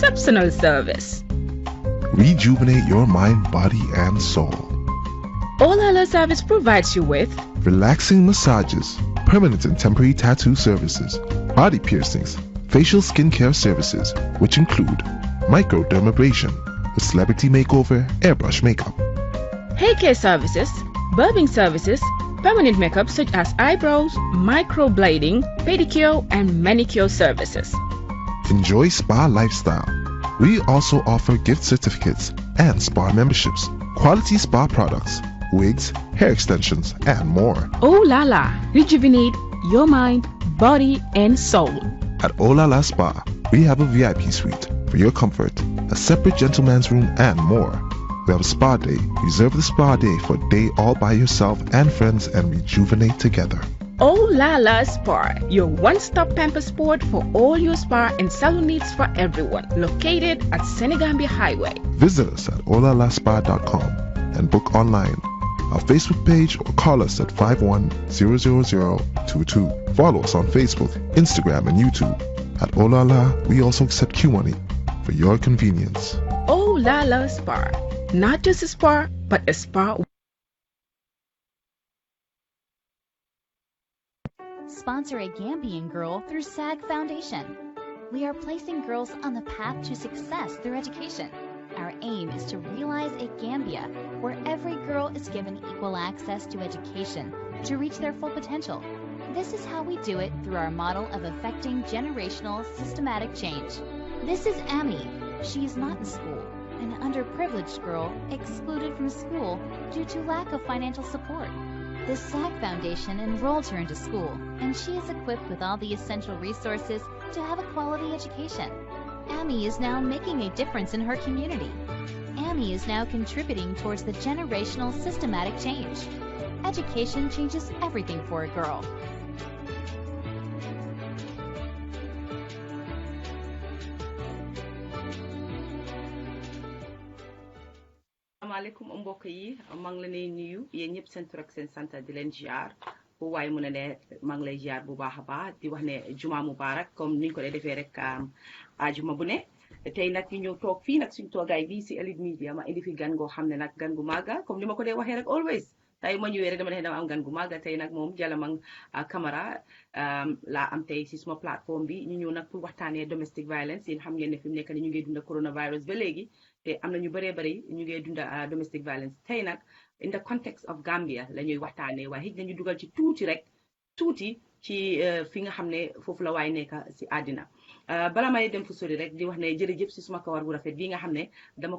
exceptional service. Rejuvenate your mind, body, and soul. Olala Service provides you with Relaxing massages, permanent and temporary tattoo services, body piercings, facial skincare services, which include microdermabrasion, with celebrity makeover, airbrush makeup. hair care services, barbing services, permanent makeup such as eyebrows, microblading, pedicure, and manicure services. Enjoy spa lifestyle. We also offer gift certificates and spa memberships, quality spa products, wigs, hair extensions, and more. Oh la la, rejuvenate your mind, body, and soul. At Olala Spa, we have a VIP suite for your comfort, a separate gentleman's room, and more. We have a spa day. Reserve the spa day for a day all by yourself and friends and rejuvenate together. Oh La La Spa, your one-stop pamper sport for all your spa and salon needs for everyone. Located at Senegambia Highway. Visit us at olalaspa.com and book online. Our Facebook page or call us at 51-00022. Follow us on Facebook, Instagram, and YouTube. At Olala, we also accept Q-Money for your convenience. Oh La La Spa, not just a spa, but a spa. Sponsor a Gambian girl through SAG Foundation. We are placing girls on the path to success through education. Our aim is to realize a Gambia where every girl is given equal access to education to reach their full potential. This is how we do it through our model of affecting generational systematic change. This is Amy. She is not in school, an underprivileged girl excluded from school due to lack of financial support. The SAG Foundation enrolled her into school, and she is equipped with all the essential resources to have a quality education. Amy is now making a difference in her community. Amy is now contributing towards the generational systematic change. Education changes everything for a girl. Assalamualaikum mbokk yi maa ngi leen di nuyu yéen ñëpp seen tur ak seen sant di leen ziar bu waaye mu ne maa ngi lay ziar bu baax a baax di wax ne juma mubarak comme niñ ko defee rek ajuma bu ne tey nag ñu ñëw toog fii nag suñu toogaay bi si Elitemedia ma indi fi gan goo xam ne nag gan gu màgga comme ni ma ko dee waxee rek always tey ma ñëwee rek dama dama am gan gu màgga tey nag moom Jalamang Camara laa am tey si suma plateforme bi ñu ñëw nag pour waxtaanee domestic violence yéen xam ngeen ne fi mu nekk ni ñu ngi dunda coronavirus ba léegi te am na ñu bëree bëri ñu ngi dunda domestic violence tey nag in the context of Gambia la ñuy waxtaanee waaye it nañu dugal ci tuuti ci fi nga xam ne foofu la waay nekk si àddina bala may dem fu sori rek di wax ne jërëjëf si suma kawar bu rafet bi nga xam ne dama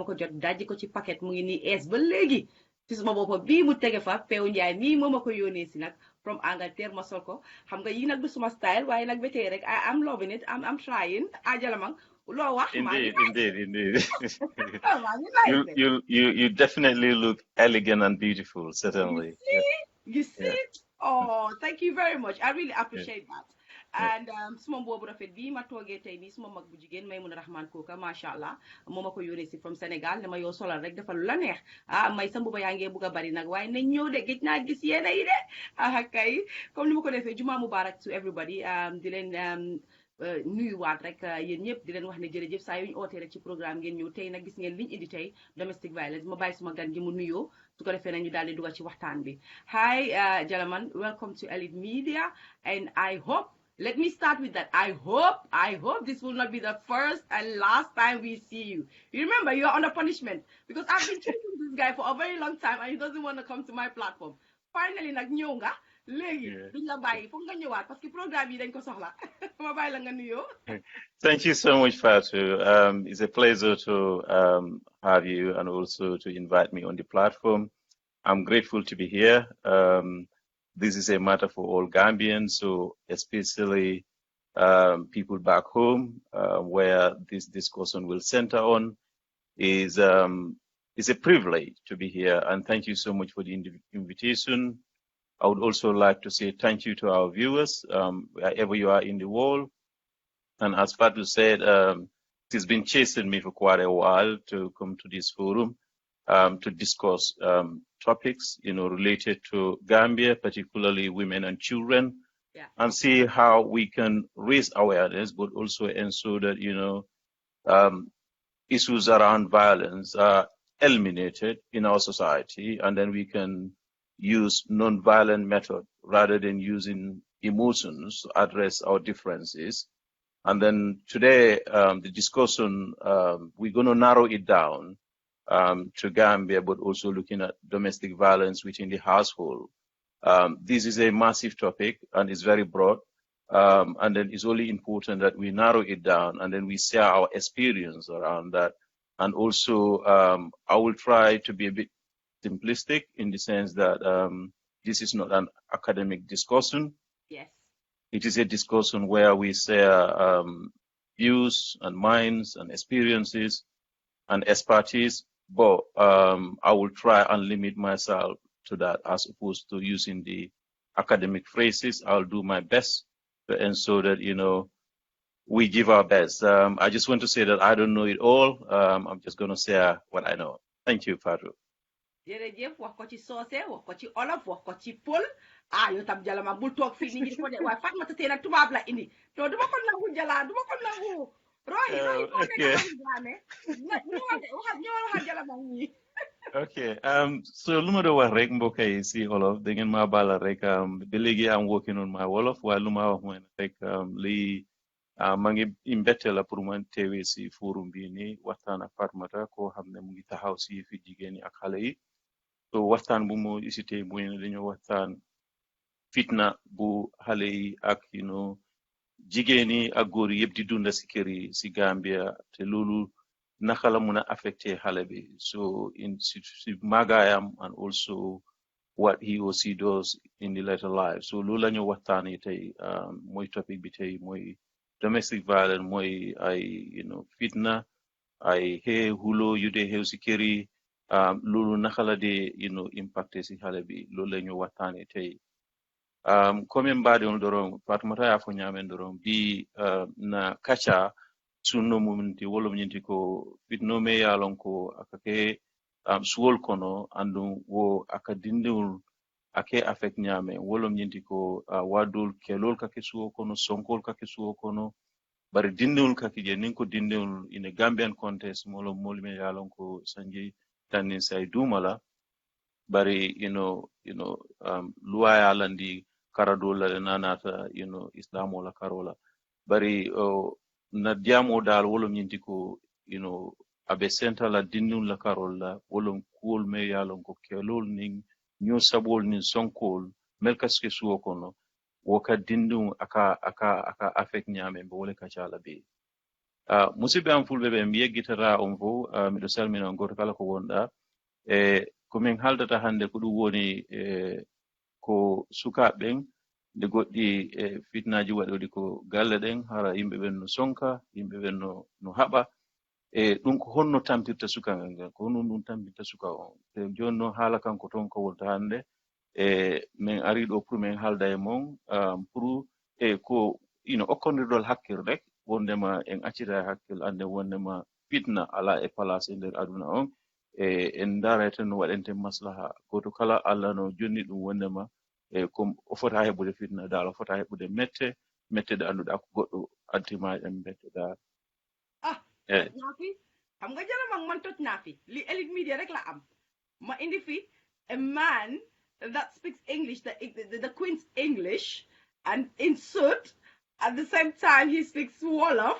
ko jot dajji ko ci paquet mu ngi nii ees ba léegi si suma boppa bii mu tege fa Pew Njaay mii moo ma ko yónnee si nag from Angleterre ma sol ko xam nga yi nag du suma style waaye nag ba tey rek I'm loving it I'm trying Jalamang loo wax Indeed. You definitely look elegant and beautiful, certainly. You see? Oh, thank you very much. I really appreciate that. And suma boobu rafet bi ma toogee tey nii suma mag bu jigéen Maymuna Rahman Kooka macha allah moo ma ko yónnee si from Sénégal dama yow solal rek dafa lu la neex may sa mbuba yaa ngee bugg a bari nag waaye nañ ñëw de gëj naa gis yéena yi de kay comme ni ma ko defee juma mubarak to everybody di leen nuyuwaat rek yéen ñëpp di leen wax ne jërëjëf saa yu ñu ootee rek ci programme ngeen ñëw tey nag gis ngeen liñ indi tey domestic violence ma bàyyi suma gan gi mu nuyoo su ko defee nañu daal di dugal ci waxtaan bi hi Jalaman, welcome to Elitemedia and I hope let me start with that. I hope this will not be the first and last time we see you. You remember, you're under punishment because I've been chasing this guy for a very long time and he doesn't want to come to my platform. Finally, nag ñëw nga léegi duñ la bàyyi foog nga ñëwaat parce que programme yi dañ ko soxla ma bàyyi la nga nuyoo. Thank you so much, Fatou. It's a pleasure to have you and also to invite me on the platform. I'm grateful to be here. This is a matter for all Gambians, so especially people back home, where this discussion will center on. Is a privilege to be here, and thank you so much for the invitation. I would also like to say thank you to our viewers, wherever you are in the world. And as Fatou said, it's been chasing me for quite a while to come to this forum to discuss topics, related to Gambia, particularly women and children, and see how we can raise awareness, but also ensure that, issues around violence are eliminated in our society, and then we can use non-violent method rather than using emotions to address our differences. And then today, the discussion, we're going to narrow it down to Gambia, but also looking at domestic violence within the household. This is a massive topic and it's very broad. And then it's only important that we narrow it down and then we share our experience around that. And also, I will try to be a bit simplistic in the sense that this is not an academic discussion. Yes. It is a discussion where we share views and minds and experiences and expertise, but I will try and limit myself to that as opposed to using the academic phrases. I'll do my best to ensure that, you know, we give our best. I just want to say that I don't know it all. I'm just going to share what I know. Thank you, Fatou. jërëjëf wax ko ci soose wax ko ci olof wax ko ci pël yow tam Jalamang bul toog fii nit ñi di ko de waaye Fatoumatta Tee nag tubaab la indi to duma ko nangu Jala duma ko nangu roy okay. ñoo Jalamang ñi Okay. So lu ma doon wax rek mbokk yi si olof da ngeen ma bala rek ba léegi I'm working on my wolof waaye lu ma wax mooy rek lii maa ngi mbette la pour man teewee si forum bi nii waxtaan ak Fatoumatta koo xam ne mu ngi taxaw si fi jigéen ñi ak xale yi so waxtaan bu mu isité mooy ne dañoo waxtaan fitna bu xale yi ak jigéen yi ak góor yi yëpp di dunda si kër yi si Gambia te loolu naka la mun a affecté xale bi so in si màggaayam and also what he or she does in the later life so loolu la ñu waxtaanee tey mooy topic bi tey mooy domestic violence mooy ay fitna ay xee xulo yu dee xew si kër yi loolu naka la dee impacté si xale bi loolu la ñu waxtaanee tey comme mbaɗon doron Fatoumatta ya fo ñamen doron bi na kaca sunno muminti wolom ñinti ko fitnome yalon ko akake suwol kono andum wo aka dindewol ake affect ñamen wolom ñinti ko wadol kelol kake suwo kono sonkol kake suwo kono bari dindewol kake je nin ko dindewol ine Gambian contest molom molme yalon ko sanji tannin say dumala bari luwaya landi karadola nanata islamo la karola bari na diamo dal wolom nyinti ko abe senta la dinnun la karola wolom kuol me yalon ko kelol ning nyo sabol nin sonkol melkaske suwo kono woka dinnun aka affect nyame be wole kacala be musibe am fulbe be mi yeggitara on fo mi do salmina goto kala ko wonda ko min haldata hande ko ɗum woni ko sukaɓen nde goɗɗi fitnaji waɗoɗi ko galle ɗen hara yimɓe ɓen no sonka yimɓe ɓen no haɓa ɗum ko honno tampirta sukangal ngal ko honno ɗum tampirta suka on te joni noon haala kanko toon ko wonta hande min ari ɗo pour min haalda e mon pour ko okkondirdol hakkille wondema en accita e hakkille ande wondema fitna ala e place e nder aduna on en darete no waɗente maslaha goto kala Allah no jonni ɗum wondema ko o fota heɓude fitna dal o fota heɓude mette de anduɗa ko goɗɗo antima en mette naafi xam nga Jalamang man toj naafi li Elitemedia rek la am ma indi fi a man that speaks English the Queen's English and in suit at the same time he speaks Wollof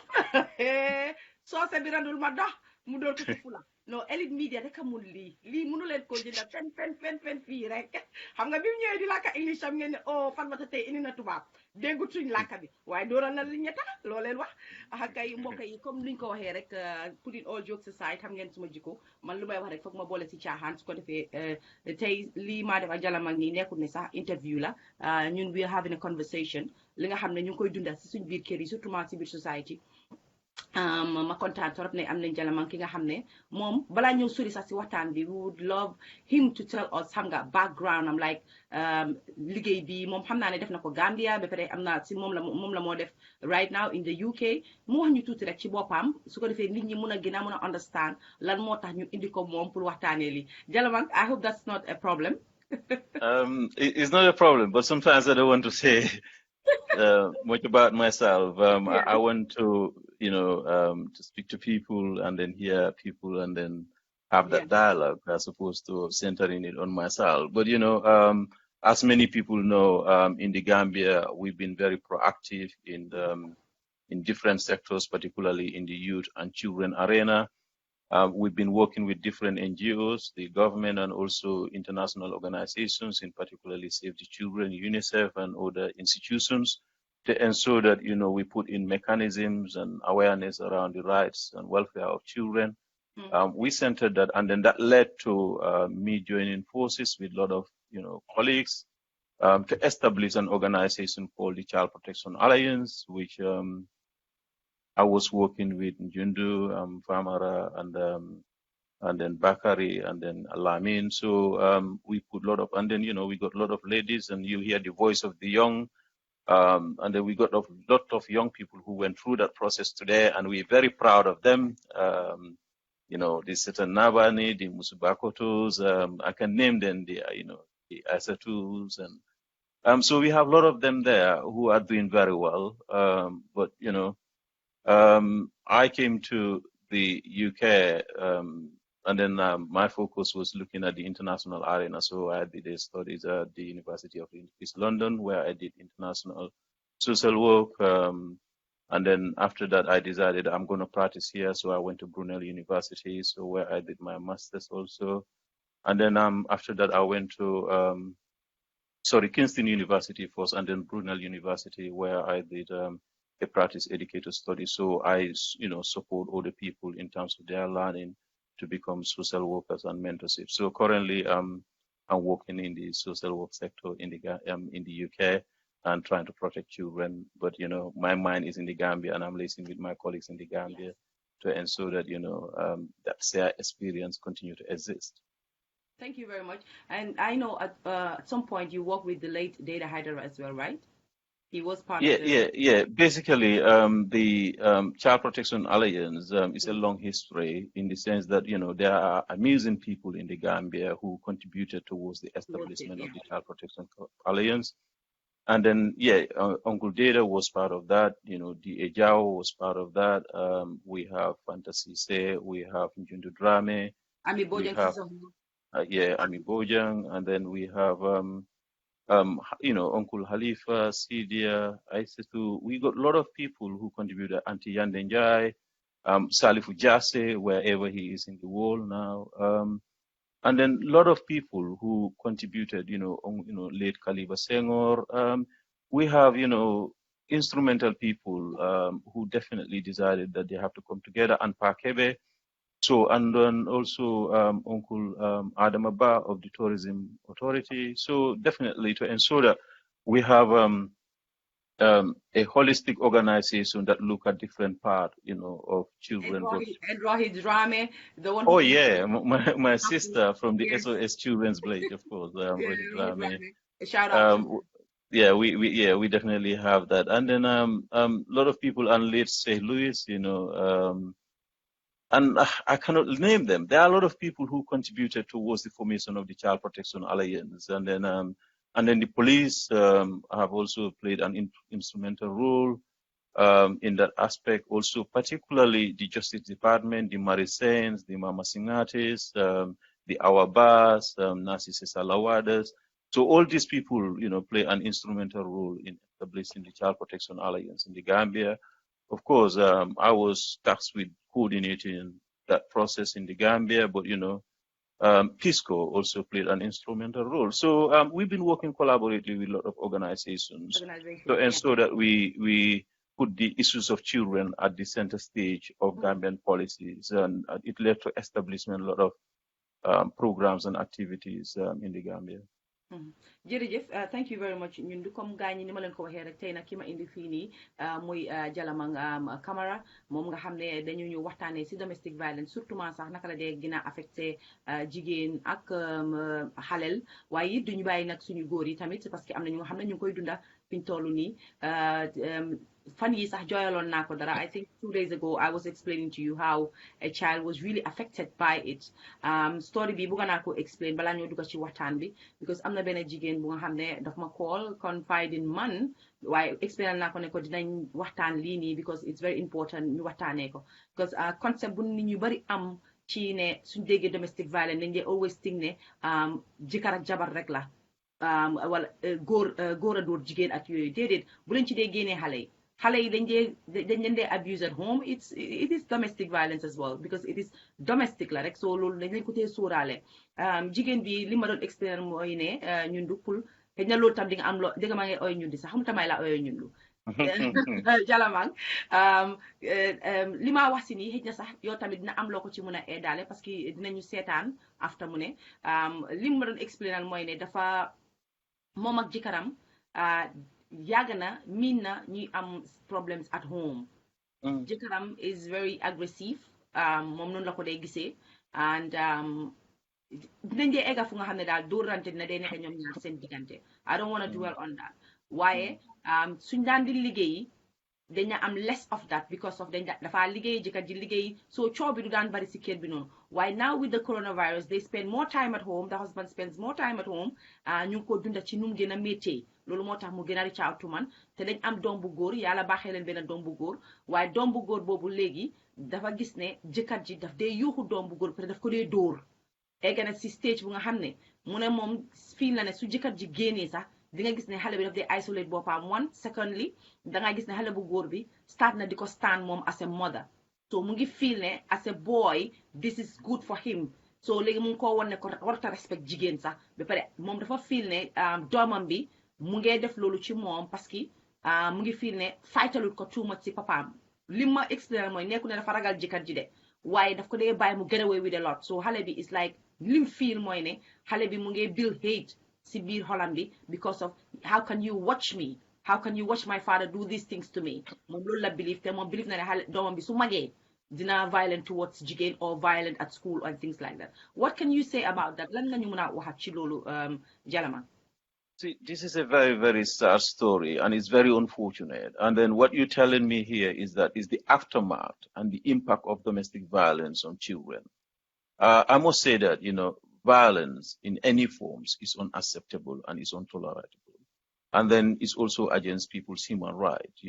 so se bi randul ma dox mu doon ko ci Fula non Elitemedia rek amul lii mënu leen ko jëndal fen fii rek xam nga bi mu ñëwee di làkka English am ngeen ne Fatoumatta Tee indi na tubaab déggutuñ làkka bi waaye dooral na li ñetta loo leen wax kay mbokk yi comme niñ ko waxee rek putting all jokes aside xam ngeen suma jikko man lu may wax rek foog ma boole ci caaxaan su ko defee tey lii maa def ak Jalamang nii nekkul ne sax interview la ñun we are having a conversation li nga xam ne ñu ngi koy dundal si suñ biir kër yi surtout si biir society ma kontaan torop ne am nañ Jalamang ki nga xam ne moom balaa ñëw sori sax si waxtaan bi we would love him to tell us xam nga background am like liggéey bi moom xam naa ne def na ko Gambia ba pare am naa si moom la moo def right now in the UK mu wax ñu tuuti rek ci boppam su ko defee nit ñi mun a gën a mun a understand lan moo tax ñu indi ko moom pour waxtaanee lii Jalamang I hope that's not a problem. It's not a problem, but sometimes I don't want to say much about myself. I want to to speak to people and then hear people and then have that dialogue as opposed to centering it on myself. But, as many people know, in the Gambia, we've been very proactive in different sectors, particularly in the youth and children arena. We've been working with different NGOs, the government, and also international organizations, in particularly Save the Children, UNICEF, and other institutions, to ensure that, we put in mechanisms and awareness around the rights and welfare of children. We centered that, and then that led to me joining forces with a lot of, colleagues to establish an organization called the Child Protection Alliance, which I was working with Njundu, Famara, and then Bakari, and then Alamin. So we put a lot of, and then, we got a lot of ladies, and you hear the voice of the young. And then we got a lot of young people who went through that process today, and we're very proud of them. The Setan Nabani, the Musubakotos, I can name them, the Asatus, and so we have a lot of them there who are doing very well. But, I came to the UK, and then my focus was looking at the international arena. So I did studies at the University of East London, where I did international social work. And then after that, I decided I'm going to practice here. So I went to Brunel University, so where I did my master's also. And then after that, I went to Kingston University first, and then Brunel University, where I did a practice educator study. So I, support other people in terms of their learning to become social workers and mentorship. So currently, I'm working in the social work sector in the UK and trying to protect children. But, my mind is in the Gambia, and I'm listening with my colleagues in the Gambia to ensure that, that their experience continue to exist. Thank you very much. And I know at some point you worked with the late Data Hyder as well, right? He was part of the... Yeah. Basically, the Child Protection Alliance is a long history in the sense that, there are amazing people in the Gambia who contributed towards the establishment of the Child Protection Alliance. And then, Uncle Data was part of that. D. Ejao was part of that. We have Fantasy Se, we have Njundu Drame. Ami Bojang. Ami Bojang. And then we have... Uncle Halifa, Sidia, Aisatu. We got a lot of people who contributed. Auntie Yandenjai, Salifu Jase, wherever he is in the world now. And then a lot of people who contributed, late Kaliba Senghor. We have, instrumental people who definitely decided that they have to come together, and Pakebe. So, and then also Uncle Adam Abba of the Tourism Authority. So definitely to ensure that we have a holistic organization that look at different part, of children. And Rohit Drame, the one. Oh yeah, my sister from the SOS Children's Village, of course. Rohit Drame. Shout out. We definitely have that. And then a lot of people on late St. Louis, and I cannot name them. There are a lot of people who contributed towards the formation of the Child Protection Alliance, and then the police have also played an instrumental role in that aspect. Also, particularly the Justice Department, the Marisains, the Mama Singatis, the Awabas, Nasi Sesalawadas. So all these people, play an instrumental role in establishing the Child Protection Alliance in the Gambia. Of course, I was tasked with coordinating that process in the Gambia, but, PISCO also played an instrumental role. So we've been working collaboratively with a lot of organizations to ensure that we put the issues of children at the center stage of Gambian policies. And it led to establishment a lot of programs and activities in the Gambia. jërëjëf thank you very much ñun du comme gaañ ñi ni ma leen ko waxee rek tey nag ki ma indi fii nii muy Jalamang Camara moom nga xam ne dañu ñu waxtaanee si domestic violence surtout sax naka la dee gën a affecté jigéen ak xalel waaye it duñu bàyyi nag suñu góor yi tamit parce que am na ñu nga xam ne ñu ngi koy dunda fiñ toll nii funny is joyalon nako dara. I think 2 days ago I was explaining to you how a child was really affected by it. Story bi buga nako explain bala ñu duga ci waxtaan bi because am na benn jigéen bu nga xam ne daf ma call confide in man waaye explain nako ne ko dinañ waxtaan lii nii because it's very important ñu waxtaanee ko because concept bu nit ñu bari am ci ne suñ déggee domestic violence dañ dee always think ne jëkkër ak jabar rek la wala góor a dóor jigéen ak yooyu déedéet bu leen ci dee génnee xale yi dañ leen dee abuse at home it is domestic violence as well because it is domestic la rek so loolu dañ leen ko tee sóoraale jigéen bi li ma doon expliquer mooy ne ñundu pour xëy na loolu tam di nga am loo di nga maa ngi ooy ñundi sax xam tamay la ooy ñundu Jalamang li ma wax si nii xëy na sax yow tamit dina am loo ko ci mën a eedaale parce que dinañu seetaan after mu ne li ma doon expliquer mooy ne dafa moom ak jëkkëram yàgg na miin na ñuy am problems at home jëkkëram is very aggressive moom noonu la ko day gisee and dinañ dee egga fu nga xam ne daal dóorante dina dee nekk ñoom ñaar seen diggante I don't want to dwell on that waaye suñ daan di liggéeyi dañu am less of that because of dafa liggéey jëkkër ji liggéey so coow bi du daan bari si kër bi noonu waaye now with the coronavirus they spend more time at home the husband spends more time at home ñu ngi ko dunda ci nu mu gën a métier loolu moo tax mu gën a reach out to man te dañ am doom bu góor yàlla baaxee leen benn doom bu góor waaye doom bu góor boobu léegi dafa gis ne jëkkër ji daf dee yuuxu doom bu góor peut-être daf ko dee dóor egg na si stage bu nga xam ne mu ne moom fii la ne su jëkkër ji génnee sax di nga gis ne xale bi daf dee isolate boppam one secondly da nga gis ne xale bu góor bi start na di ko stand moom as a mother so mu ngi feel ne as a boy this is good for him so léegi mu ngi koo won ne ko warta respect jigéen sax ba pare moom dafa feel ne doomam bi mu ngee def loolu ci moom parce que mu ngi feel ne faytalut ko too much si papaam li ma expliqué mooy nekku ne dafa ragal jëkkër ji de waaye daf ko dee bàyyi mu get away with a lot so xale bi is like lim feel mooy ne xale bi mu ngee build hate si biir xolam bi because of how can you watch me how can you watch my father do these things to me moom loolu la believe te moom believe na ne xale doomam bi su magee dina violent towards jigéen or violent at school and things like that what can you say about that lan nga ñu mën a waxat ci loolu Jalamang. See, this is a very, very sad story, and it's very unfortunate. And then what you're telling me here is that is the aftermath and the impact of domestic violence on children. I must say that, violence in any forms is unacceptable and is intolerable. And then it's also against people's human rights,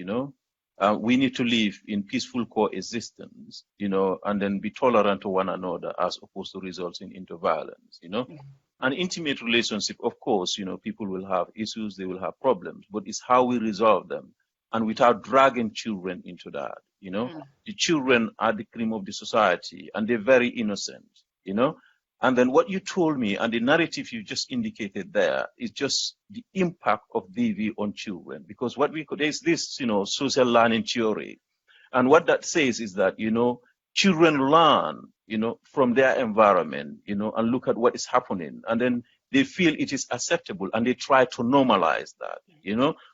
we need to live in peaceful coexistence, and then be tolerant to one another as opposed to resulting into violence, An intimate relationship, of course, people will have issues, they will have problems, but it's how we resolve them and without dragging children into that, The children are the cream of the society and they're very innocent, And then what you told me and the narrative you just indicated there is just the impact of DV on children. Because there's this, social learning theory. And what that says is that, children learn, from their environment, and look at what is happening. And then they feel it is acceptable and they try to normalize that,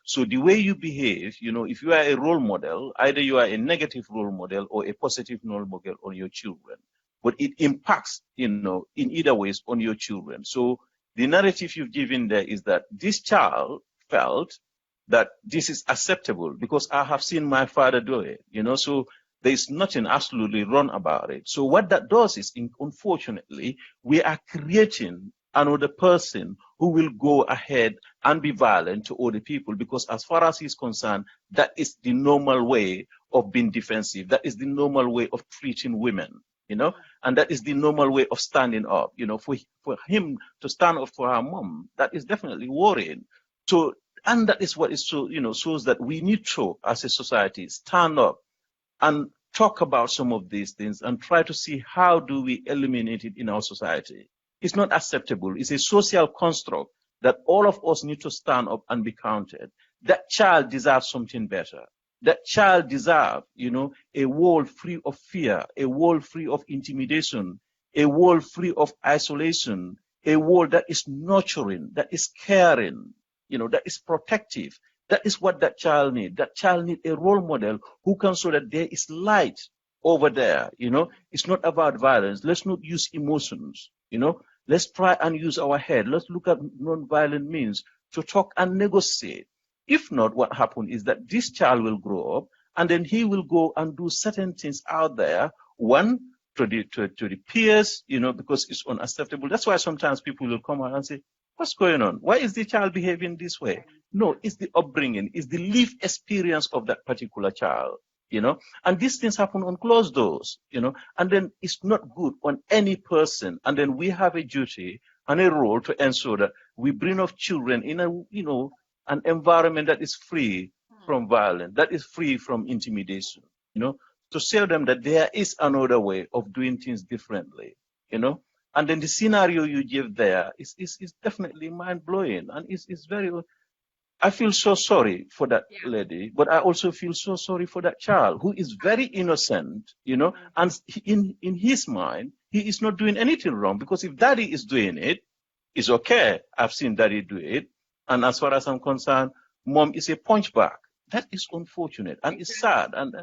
So the way you behave, if you are a role model, either you are a negative role model or a positive role model on your children. But it impacts, in either ways on your children. So the narrative you've given there is that this child felt that this is acceptable because I have seen my father do it, so there's nothing absolutely wrong about it. So what that does is, unfortunately, we are creating another person who will go ahead and be violent to other people because as far as he's concerned, that is the normal way of being defensive. That is the normal way of treating women. And that is the normal way of standing up, for him to stand up for her mom, that is definitely worrying. So, and that is what is so, shows that we need to, as a society, stand up and talk about some of these things and try to see how do we eliminate it in our society. It's not acceptable. It's a social construct that all of us need to stand up and be counted. That child deserves something better. That child deserves, a world free of fear, a world free of intimidation, a world free of isolation, a world that is nurturing, that is caring, that is protective. That is what that child needs. That child needs a role model who can show that there is light over there. It's not about violence. Let's not use emotions. Let's try and use our head. Let's look at non-violent means to talk and negotiate. If not, what happens is that this child will grow up and then he will go and do certain things out there. One, to the peers, because it's unacceptable. That's why sometimes people will come out and say, what's going on? Why is the child behaving this way? No, it's the upbringing, it's the lived experience of that particular child, and these things happen on closed doors, and then it's not good on any person. And then we have a duty and a role to ensure that we bring up children in an environment that is free from violence, that is free from intimidation, to show them that there is another way of doing things differently, And then the scenario you give there is definitely mind-blowing, and it's very. I feel so sorry for that lady, but I also feel so sorry for that child who is very innocent, and in his mind, he is not doing anything wrong, because if daddy is doing it, it's okay. I've seen daddy do it. And as far as I'm concerned, mom is a punchback. That is unfortunate, and it's sad. And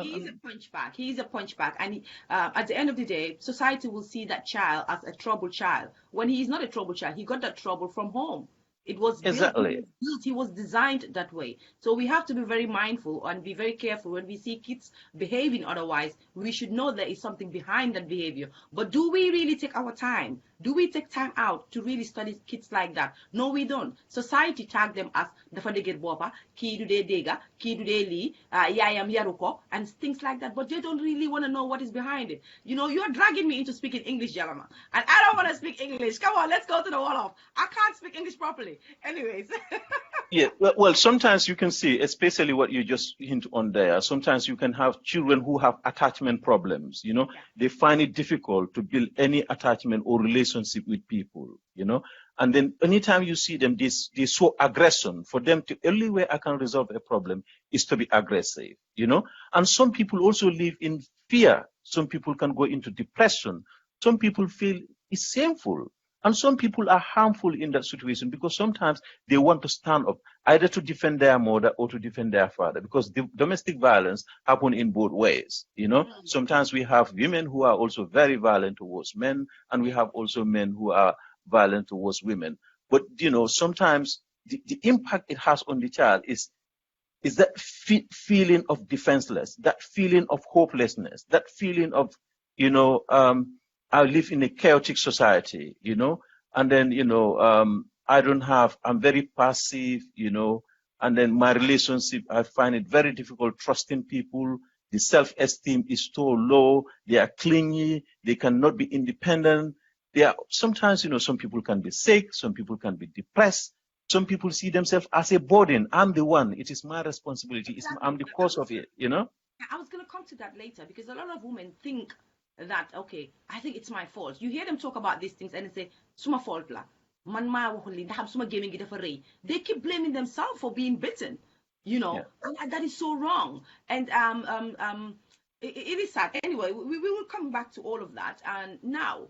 he's a punchback. He's a punchback, and at the end of the day, society will see that child as a troubled child. When he is not a troubled child, he got that trouble from home. It was exactly built, he was designed that way. So we have to be very mindful and be very careful when we see kids behaving otherwise. We should know there is something behind that behavior. But do we really take our time? Do we take time out to really study kids like that? No, we don't. Society tag them as dafa deget bopa, ki du de dega, ki du de li, yayam yaruko, and things like that. But they don't really want to know what is behind it. You're dragging me into speaking English, Jalamang, and I don't want to speak English. Come on, let's go to the Wollof. I can't speak English properly. Anyways. Yeah, well, sometimes you can see, especially what you just hint on there, sometimes you can have children who have attachment problems, They find it difficult to build any attachment or relationship with people, And then anytime you see them, they show aggression. For them, the only way I can resolve a problem is to be aggressive, And some people also live in fear. Some people can go into depression. Some people feel it's shameful. And some people are harmful in that situation because sometimes they want to stand up either to defend their mother or to defend their father, because domestic violence happens in both ways. Sometimes we have women who are also very violent towards men, and we have also men who are violent towards women. But, sometimes the impact it has on the child is that feeling of defenseless, that feeling of hopelessness, that feeling of, I live in a chaotic society, and then, I'm very passive, and then my relationship, I find it very difficult trusting people. The self-esteem is so low. They are clingy. They cannot be independent. Sometimes, some people can be sick. Some people can be depressed. Some people see themselves as a burden. I'm the one. It is my responsibility. I'm the cause of it, I was going to come to that later, because a lot of women think that, okay, I think it's my fault. You hear them talk about these things and they say, suma fault la. Man ma waxuli ndax suma gaming dafa reuy. They keep blaming themselves for being bitten, and that is so wrong. And it is sad. Anyway, we will come back to all of that. And now,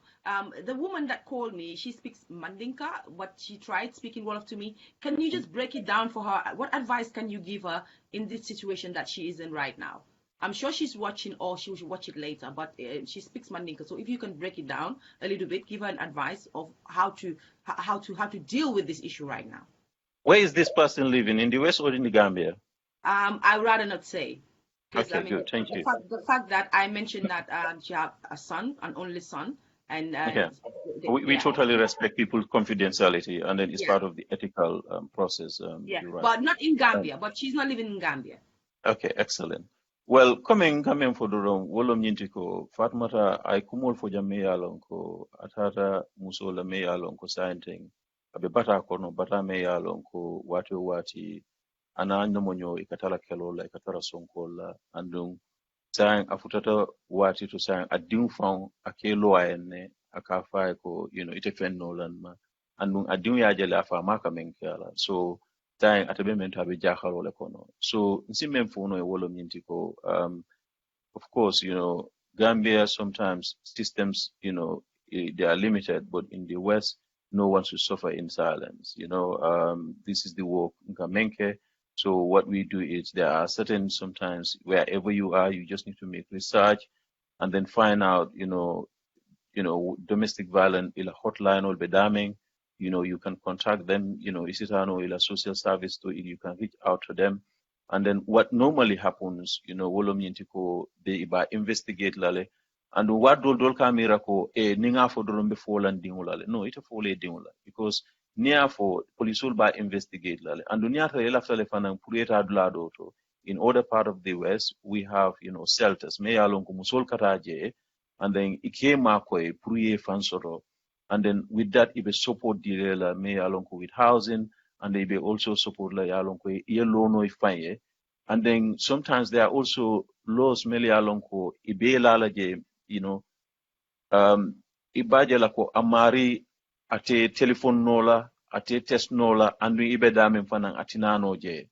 the woman that called me, she speaks Mandingka, but she tried speaking Wollof to me. Can you just break it down for her? What advice can you give her in this situation that she is in right now? I'm sure she's watching, or she will watch it later, but she speaks Mandinka. So if you can break it down a little bit, give her an advice of how to deal with this issue right now. Where is this person living, in the West or in the Gambia? I would rather not say. Okay, good. Thank you. The fact that I mentioned that she has a son, an only son, and okay. We totally respect people's confidentiality, and then it's part of the ethical process. Right. But not in Gambia. But she's not living in Gambia. Okay, excellent. Well, coming for the room, wolom nyintiko Fatmata ay kumol fo jamme yalon ko atata musola me yalon ko sainting abe bata kono bata me yalon ko wati ana nyomonyo ikatala kelola ikatara sonkola andung sang afutata wati to sang adin fon akelo ayenne akafa ko ite fennolan ma andung adin ya jele afa maka menkala so time atabe mento abe jakhalo le kono so nsimem fono e wolom nyintiko of course Gambia sometimes systems they are limited, but in the West no one should suffer in silence. This is the work in Kamenke. So what we do is there are certain sometimes wherever you are, you just need to make research and then find out domestic violence ila hotline or bedaming. you can contact them, isitano ila social service to you can reach out to them. And then what normally happens, wolom yintiko they ba investigate lale. And what dol kamera ko ninga fo dolombe folan dingulale. No, ita fole dingula because near for police will by investigate lale. And dunia ta lafta le fanang purieta adulado to. In other part of the West, we have, shelters. Me along musol kataje, and then ikema kwe pruye fansoro. And then with that, it be support the me along with housing, and they be also support la along with lono ifanye. And then sometimes there are also laws mele along ko ibe lalaje, ibaje la ko amari ate telephone nola, ate test nola, and we ibe dame fanang atinano je.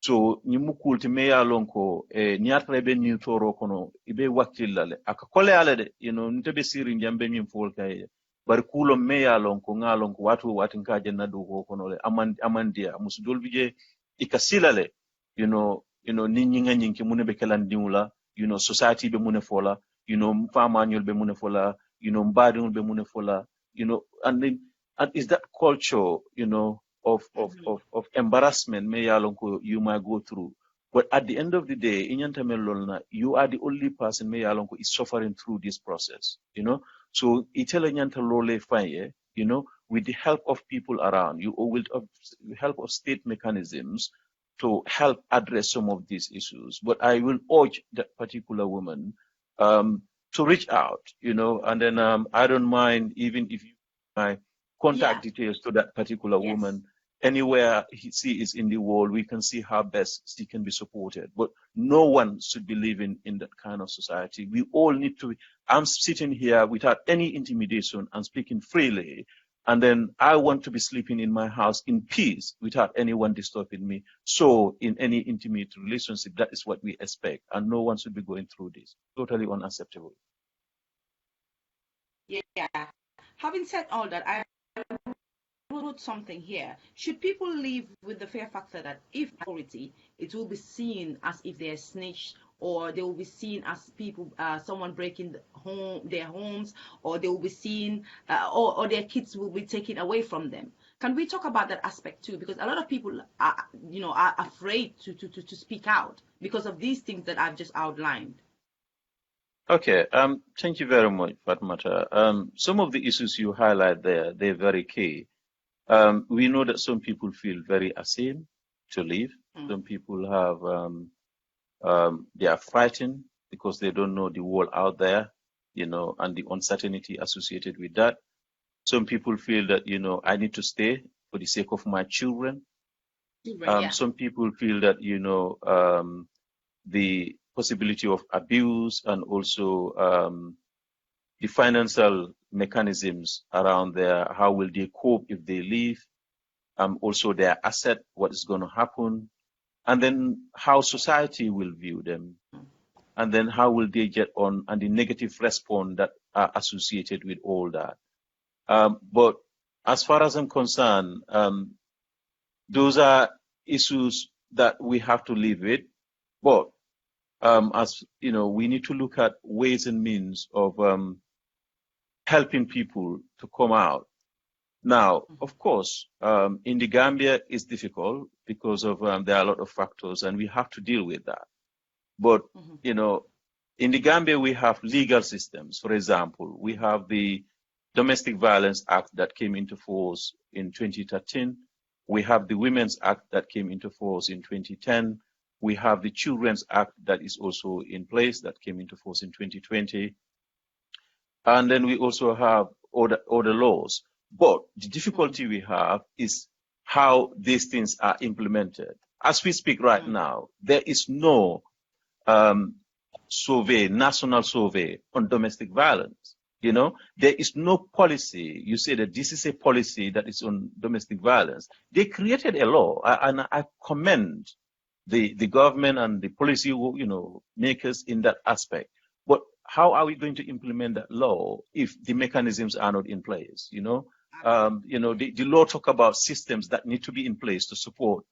So nyimukulti me ya lonko nyatra be ni toro kono ibe wakilale aka kole ale de ntebe siri njambe min fol kay bar kulo me ya lonko ngalonko watu watin kaje nadu ko kono le amandia musudol bije ikasilale ninyi nganyinki munebe kelan diwla society be mune fola famanyol be mune fola mbadul be mune fola and is that culture of embarrassment you might go through. But at the end of the day, you are the only person is suffering through this process. So with the help of people around you or with the help of state mechanisms to help address some of these issues. But I will urge that particular woman to reach out, and then I don't mind even if you my contact details to that particular woman. Anywhere she is in the world, we can see how best she can be supported. But no one should be living in that kind of society. We all need to. I'm sitting here without any intimidation and speaking freely. And then I want to be sleeping in my house in peace without anyone disturbing me. So in any intimate relationship, that is what we expect. And no one should be going through this. Totally unacceptable. Yeah. Having said all that, I wrote something here. Should people live with the fear factor that if authority, it will be seen as if they're snitched, or they will be seen as people, someone breaking their homes, or they will be seen, or their kids will be taken away from them? Can we talk about that aspect too? Because a lot of people are afraid to speak out because of these things that I've just outlined. Okay, thank you very much, Fatmata. Some of the issues you highlight there, they're very key. We know that some people feel very ashamed to leave. Some people have, they are frightened because they don't know the world out there, and the uncertainty associated with that. Some people feel that, I need to stay for the sake of my children. Some people feel that, the possibility of abuse and also the financial mechanisms around there, how will they cope if they leave, also their asset, what is going to happen, and then how society will view them, and then how will they get on, and the negative response that are associated with all that. But as far as I'm concerned, those are issues that we have to live with, but as we need to look at ways and means of helping people to come out. Now, of course, in the Gambia, it's difficult because of there are a lot of factors, and we have to deal with that. But in the Gambia, we have legal systems. For example, we have the Domestic Violence Act that came into force in 2013. We have the Women's Act that came into force in 2010. We have the Children's Act that is also in place that came into force in 2020. And then we also have other laws. But the difficulty we have is how these things are implemented. As we speak right now, there is no national survey on domestic violence. There is no policy. You say that this is a policy that is on domestic violence. They created a law, and I commend the government and the policy, makers in that aspect. But how are we going to implement that law if the mechanisms are not in place? The law talk about systems that need to be in place to support,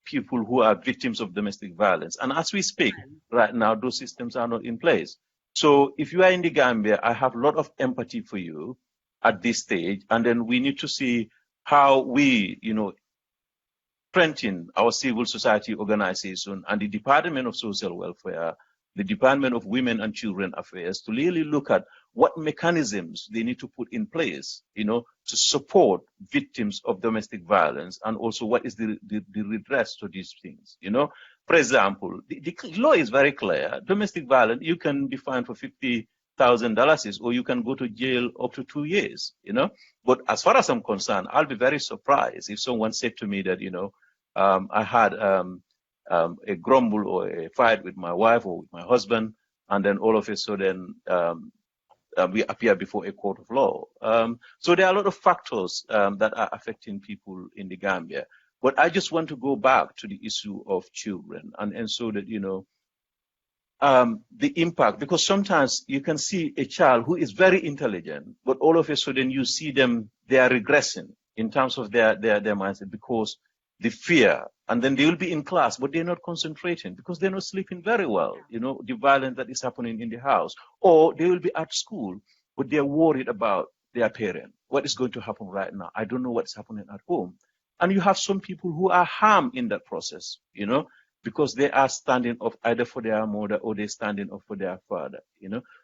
people who are victims of domestic violence. And as we speak right now, those systems are not in place. So if you are in the Gambia, I have a lot of empathy for you. at this stage. And then we need to see how we, strengthen our civil society organization and the Department of Social Welfare, the Department of Women and Children Affairs, to really look at what mechanisms they need to put in place, to support victims of domestic violence, and also what is the redress to these things. For example, the law is very clear. Domestic violence, you can be fined for $50,000, or you can go to jail up to 2 years. But as far as I'm concerned, I'll be very surprised if someone said to me that, I had a grumble or a fight with my wife or with my husband, and then all of a sudden we appear before a court of law. So there are a lot of factors that are affecting people in the Gambia. But I just want to go back to the issue of children, and so that, the impact, because sometimes you can see a child who is very intelligent, but all of a sudden you see them, they are regressing in terms of their mindset, because the fear, and then they will be in class, but they're not concentrating because they're not sleeping very well, the violence that is happening in the house. Or they will be at school, but they're worried about their parent. What is going to happen right now? I don't know what's happening at home. And you have some people who are harmed in that process, because they are standing up either for their mother or they're standing up for their father,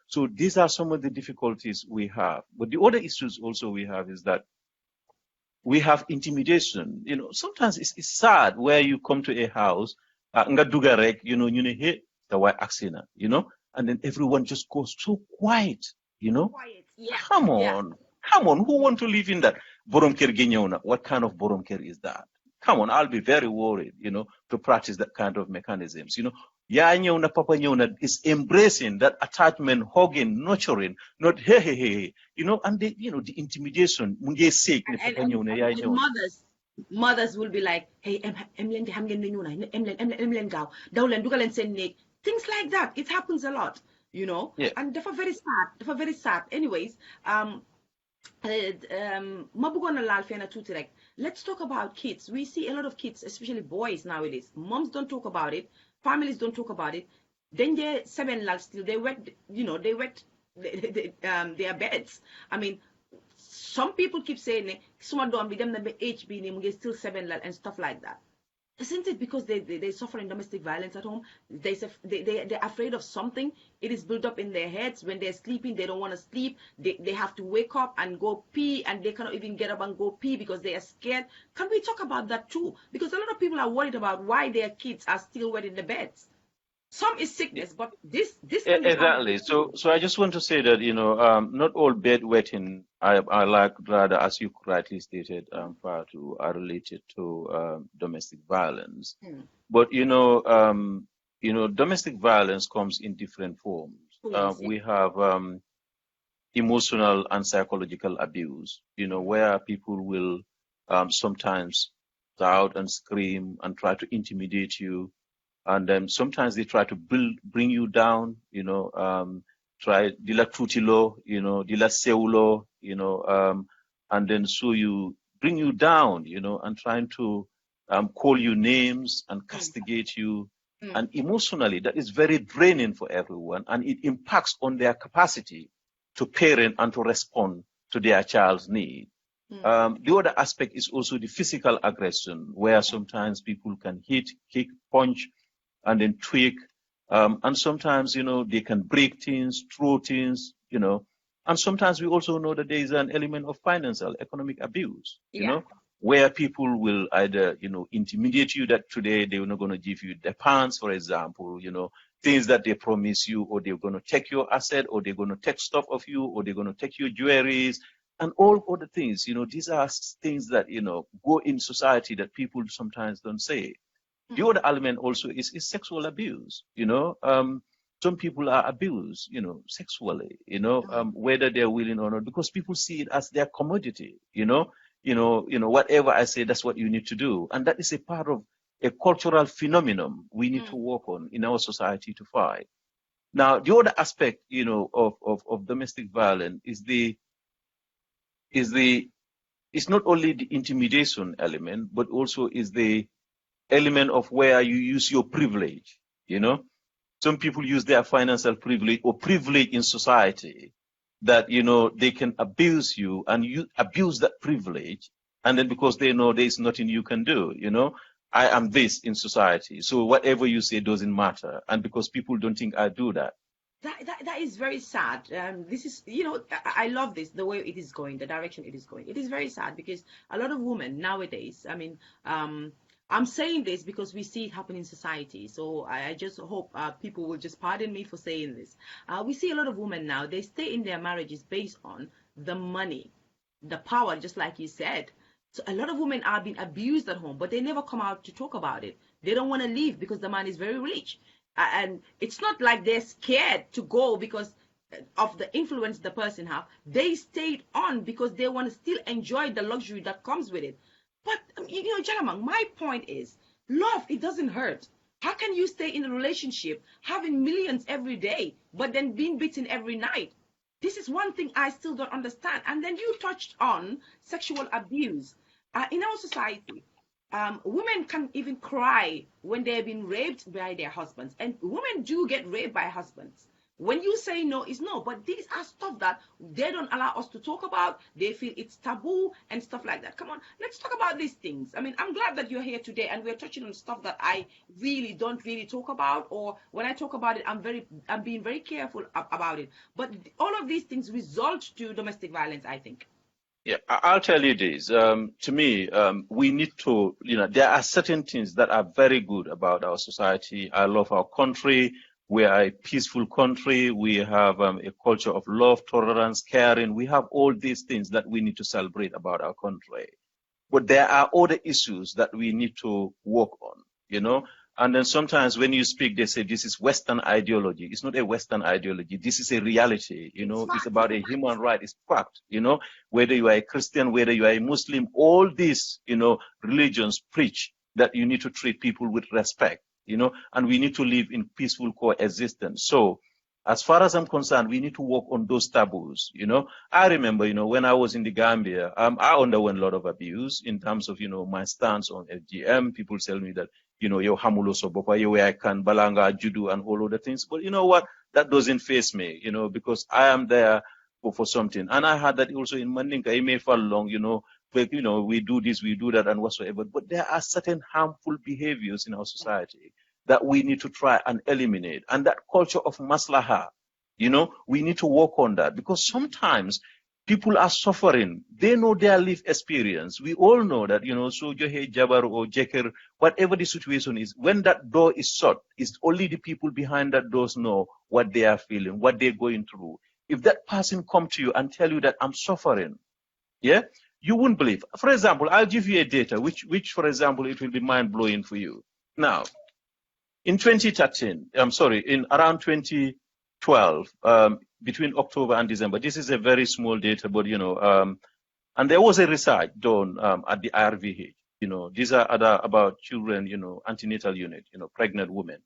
So these are some of the difficulties we have. But the other issues also we have is that we have intimidation. Sometimes it's sad where you come to a house, nga dugarek, hey, the white accent, and then everyone just goes so quiet, Quiet. Yeah. Come on, who want to live in that? Boromker Ginyona, what kind of boromker is that? Come on, I'll be very worried, to practice that kind of mechanisms. Ya nyona papa nyona is embracing that attachment, hugging, nurturing, not hey, and the intimidation. And mothers will be like, hey, things like that. It happens a lot, Yeah. and they're very sad. Anyways, let's talk about kids. We see a lot of kids, especially boys nowadays. Moms don't talk about it. Families don't talk about it. Then they're 7 lads still. They wet, their beds. I mean, some people keep saying, "Suma don't be them the HB still 7 lads and stuff like that." Isn't it because they're suffering domestic violence at home? They're afraid of something. It is built up in their heads. When they're sleeping, they don't want to sleep. They have to wake up and go pee, and they cannot even get up and go pee because they are scared. Can we talk about that too? Because a lot of people are worried about why their kids are still wet in the beds. Some is sickness, but this exactly. So I just want to say that not all bedwetting, I like rather, as you rightly stated, Fatu, are related to domestic violence. But domestic violence comes in different forms. We have emotional and psychological abuse. Where people will sometimes shout and scream and try to intimidate you. And then sometimes they try to bring you down, try dila tutilo, dila seulo, and then so you bring you down, and trying to call you names and castigate you. And emotionally, that is very draining for everyone, and it impacts on their capacity to parent and to respond to their child's need. The other aspect is also the physical aggression, where sometimes people can hit, kick, punch, and then tweak. And sometimes, they can break things, throw things, And sometimes we also know that there is an element of financial, economic abuse, where people will either, intimidate you that today they're not going to give you the pounds, for example, things that they promise you, or they're going to take your asset, or they're going to take stuff of you, or they're going to take your jewelries, and all other things. These are things that, go in society that people sometimes don't say. The other element also is sexual abuse. Some people are abused, sexually, whether they're willing or not, because people see it as their commodity, whatever I say, that's what you need to do. And that is a part of a cultural phenomenon we need to work on in our society to fight. Now, the other aspect, of domestic violence it's not only the intimidation element, but also is the element of where you use your privilege. Some people use their financial privilege or privilege in society that, you know, they can abuse you and you abuse that privilege. And then because they know there's nothing you can do, you know, I am this in society. So whatever you say doesn't matter. And because people don't think I do that. That is very sad. This is, you know, I love this, the way it is going, the direction it is going. It is very sad because a lot of women nowadays, I mean, I'm saying this because we see it happen in society. So I just hope people will just pardon me for saying this. We see a lot of women now, they stay in their marriages based on the money, the power, just like you said. So a lot of women are being abused at home, but they never come out to talk about it. They don't want to leave because the man is very rich. And it's not like they're scared to go because of the influence the person have. They stayed on because they want to still enjoy the luxury that comes with it. But you know, Jalamang, my point is, love, it doesn't hurt. How can you stay in a relationship having millions every day but then being beaten every night? This is one thing I still don't understand. And then you touched on sexual abuse in our society. Women can even cry when they've been raped by their husbands, and women do get raped by husbands. When you say no, it's no, but these are stuff that they don't allow us to talk about. They feel it's taboo and stuff like that. Come on, let's talk about these things. I mean, I'm glad that you're here today and we're touching on stuff that I really don't really talk about, or when I talk about it, I'm being very careful about it. But all of these things result to domestic violence, I think. Yeah, I'll tell you this. To me, we need to, you know, there are certain things that are very good about our society. I love our country. We are a peaceful country. We have a culture of love, tolerance, caring. We have all these things that we need to celebrate about our country. But there are other issues that we need to work on, you know. And then sometimes when you speak, they say this is Western ideology. It's not a Western ideology. This is a reality, you know. It's about a human right. It's fact, you know. Whether you are a Christian, whether you are a Muslim, all these, you know, religions preach that you need to treat people with respect, you know, and we need to live in peaceful coexistence. So as far as I'm concerned, we need to work on those taboos, you know. I remember, you know, when I was in the Gambia, I underwent a lot of abuse in terms of, you know, my stance on FGM. People tell me that, you know, yo hamulo so bopa, yo I can balanga judo and all other things. But you know what? That doesn't face me, you know, because I am there for something. And I had that also in Mandingka. It may fall long, you know, but, you know, we do this, we do that and whatsoever. But there are certain harmful behaviors in our society that we need to try and eliminate. And that culture of maslaha, you know, we need to work on that, because sometimes people are suffering. They know their life experience. We all know that, you know, so Johe Jabar or Jeker, whatever the situation is, when that door is shut, it's only the people behind that doors know what they are feeling, what they're going through. If that person come to you and tell you that I'm suffering, yeah, you wouldn't believe. For example, I'll give you a data, which for example, it will be mind-blowing for you. Now, in 2013, in around 2012, between October and December, this is a very small data, but, you know, and there was a research done at the IRVH. You know, these are about children, you know, antenatal unit, you know, pregnant women.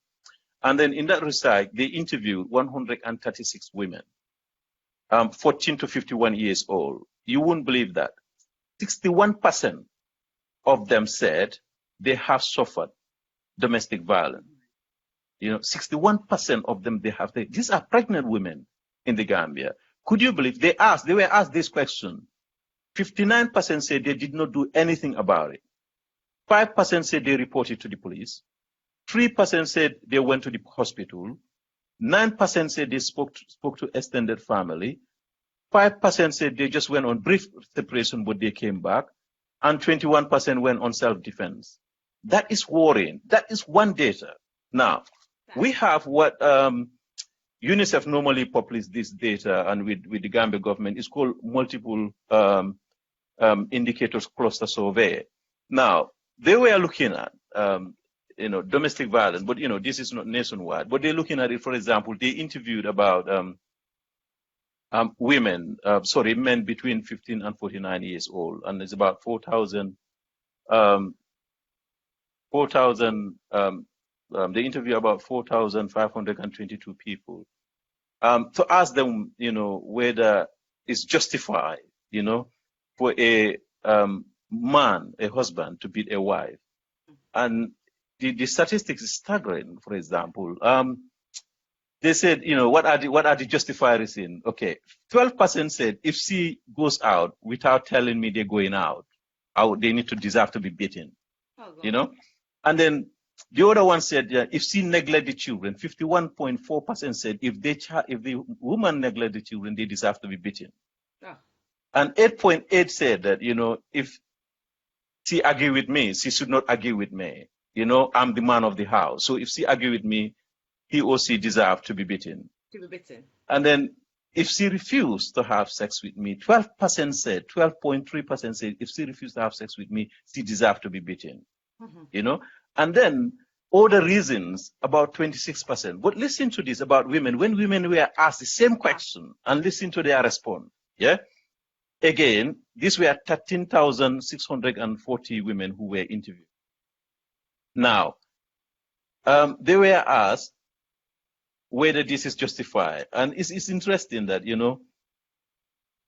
And then in that research, they interviewed 136 women, 14 to 51 years old. You wouldn't believe that. 61% of them said they have suffered domestic violence. You know, 61% of them, these are pregnant women in the Gambia. Could you believe they were asked this question? 59% said they did not do anything about it. 5% said they reported to the police. 3% said they went to the hospital. 9% said they spoke to extended family. 5% said they just went on brief separation, but they came back. And 21% went on self-defense. That is worrying. That is one data. Now, we have what UNICEF normally publishes this data, and with the Gambia government, is called multiple indicators cluster survey. Now, they were looking at, you know, domestic violence, but, you know, this is not nationwide, but they're looking at it. For example, they interviewed about men between 15 and 49 years old, and it's about 4,000 they interview about 4,522 people to ask them, you know, whether it's justified, you know, for a man, a husband, to beat a wife. And the statistics is staggering. For example, they said, what are the justifiers in? Okay, 12% said if she goes out without telling me they're going out, they need to deserve to be beaten. Oh, You God. know, and then the other one said, if she neglect the children, 51.4% said if the woman neglect the children, they deserve to be beaten. Oh. And 8.8 said that, if she agree with me, she should not agree with me. I'm the man of the house. So if she agree with me, he or she deserve to be beaten. To be beaten. And then if she refused to have sex with me, 12.3% said if she refused to have sex with me, she deserve to be beaten. Mm-hmm. And then other reasons, about 26%. But listen to this about women. When women were asked the same question and listen to their response, again, these were 13,640 women who were interviewed. Now, they were asked whether this is justified. And it's interesting that,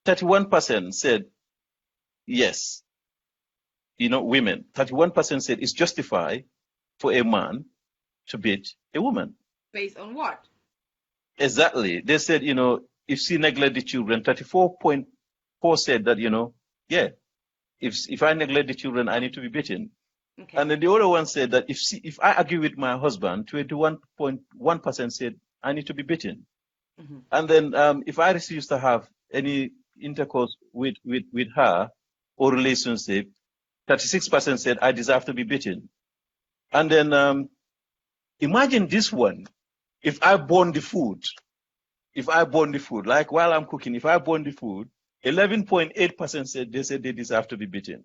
31% said yes. Women, 31% said it's justified for a man to beat a woman. Based on what? Exactly. They said, if she neglect the children, 34.4 said that, if I neglect the children, I need to be beaten. Okay. And then the other one said that if I agree with my husband, 21.1% said I need to be beaten. Mm-hmm. And then if I refuse to have any intercourse with her or relationship, 36% said I deserve to be beaten. And then imagine this one. If I burn the food, like while I'm cooking, if I burn the food, 11.8% said they deserve to be beaten.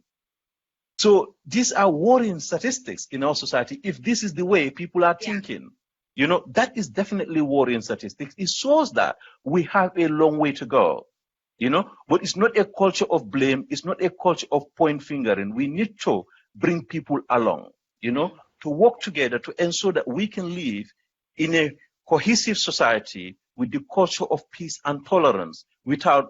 So these are worrying statistics in our society. If this is the way people are thinking, that is definitely worrying statistics. It shows that we have a long way to go, but it's not a culture of blame. It's not a culture of point fingering. We need to bring people along, to work together to ensure that we can live in a cohesive society with the culture of peace and tolerance without,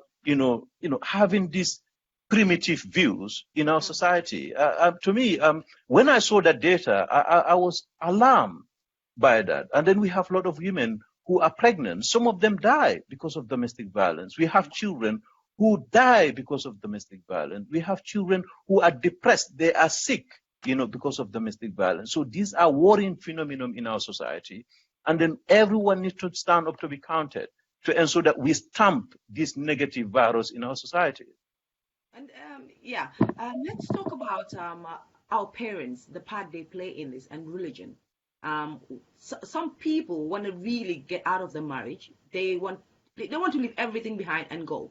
having these primitive views in our society. To me, when I saw that data, I was alarmed by that. And then we have a lot of women who are pregnant. Some of them die because of domestic violence. We have children who die because of domestic violence. We have children who are depressed. They are sick, because of domestic violence. So these are worrying phenomena in our society. And then everyone needs to stand up to be counted to ensure that we stamp this negative virus in our society. And let's talk about our parents, the part they play in this, and religion. Some people want to really get out of the marriage. They want to leave everything behind and go.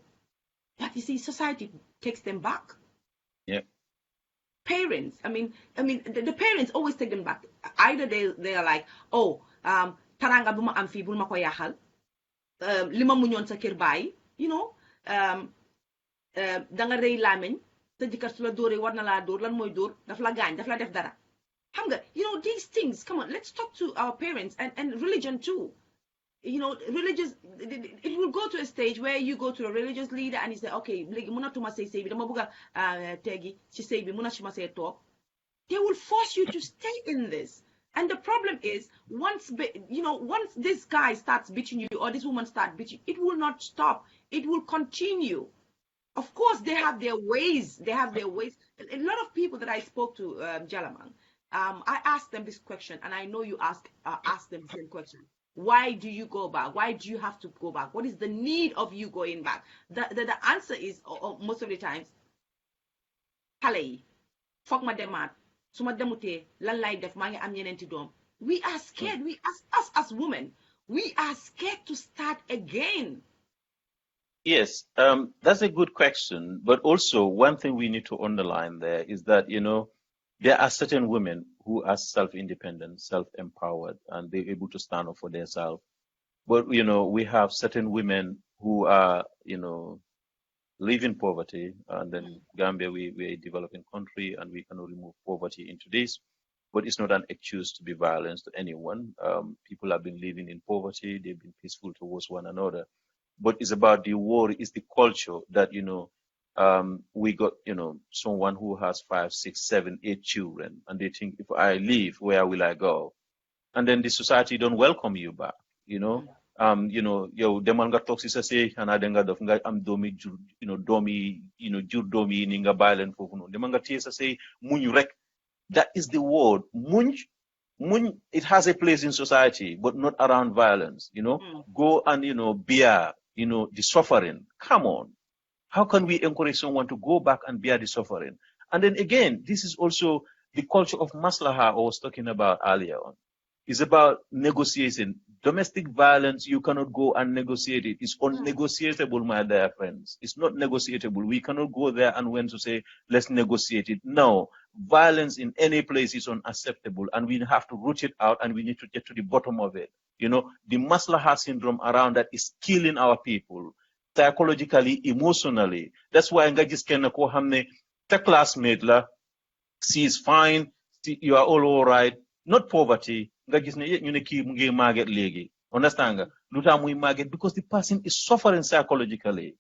But you see, society takes them back. Yeah. Parents, the parents always take them back. Either they are like, oh, taranga buma am fi bul mako yaxal, lima muñon sa kër baay, danga rëy laameñ sa jëkkër su la dóoree war na laa dóor lan mooy dóor daf la gaañ daf la def dara xam nga these things. Come on, let's talk to our parents and religion too. Religious, it will go to a stage where you go to a religious leader and he say, okay, léegi mënatuma sëy bi dama bëgg a teggi ci sëy bi mënatuma sëy toog. They will force you to stay in this. And the problem is, once this guy starts beating you or this woman starts beating you, it will not stop. It will continue. Of course, they have their ways. A lot of people that I spoke to, Jalamang, I asked them this question, and I know you ask them the same question. Why do you go back? Why do you have to go back? What is the need of you going back? The answer is, most of the times, xale yi foog ma demaat su ma demutee lan lay def maa ngi am ñeneenti doom. We are scared. Us as women, we are scared to start again. Yes, that's a good question. But also, one thing we need to underline there is that, there are certain women who are self-independent, self-empowered, and they're able to stand up for themselves. But, we have certain women who are, live in poverty. And then Gambia, we're a developing country, and we cannot remove poverty into this. But it's not an excuse to be violent to anyone. People have been living in poverty. They've been peaceful towards one another. But it's about the worry, it's the culture that, we got, someone who has 5, 6, 7, 8 children, and they think, if I leave, where will I go? And then the society don't welcome you back, yow demal nga toog si sa sëy xanaa da nga def nga am doomi jur jur doomi yi ni nga bàyyi leen foofu noonu demal nga téye sa sëy muñ rek. That is the word. Muñ, it has a place in society, but not around violence, Go and, bear, the suffering. Come on. How can we encourage someone to go back and bear the suffering? And then again, this is also the culture of maslaha I was talking about earlier on. It's about negotiation. Domestic violence, you cannot go and negotiate it. It's unnegotiable, my dear friends. It's not negotiable. We cannot go there and when to say, let's negotiate it. No. Violence in any place is unacceptable, and we have to root it out, and we need to get to the bottom of it. The maslaha syndrome around that is killing our people, psychologically, emotionally. That's why nga gis kenn ko xamne ta classmate la, she is fine, you are all right, not poverty. Nga gis ne ñu ne kii mu ngi màgget léegi. Understand nga? Lu tax muy màgget? Because the person is suffering psychologically,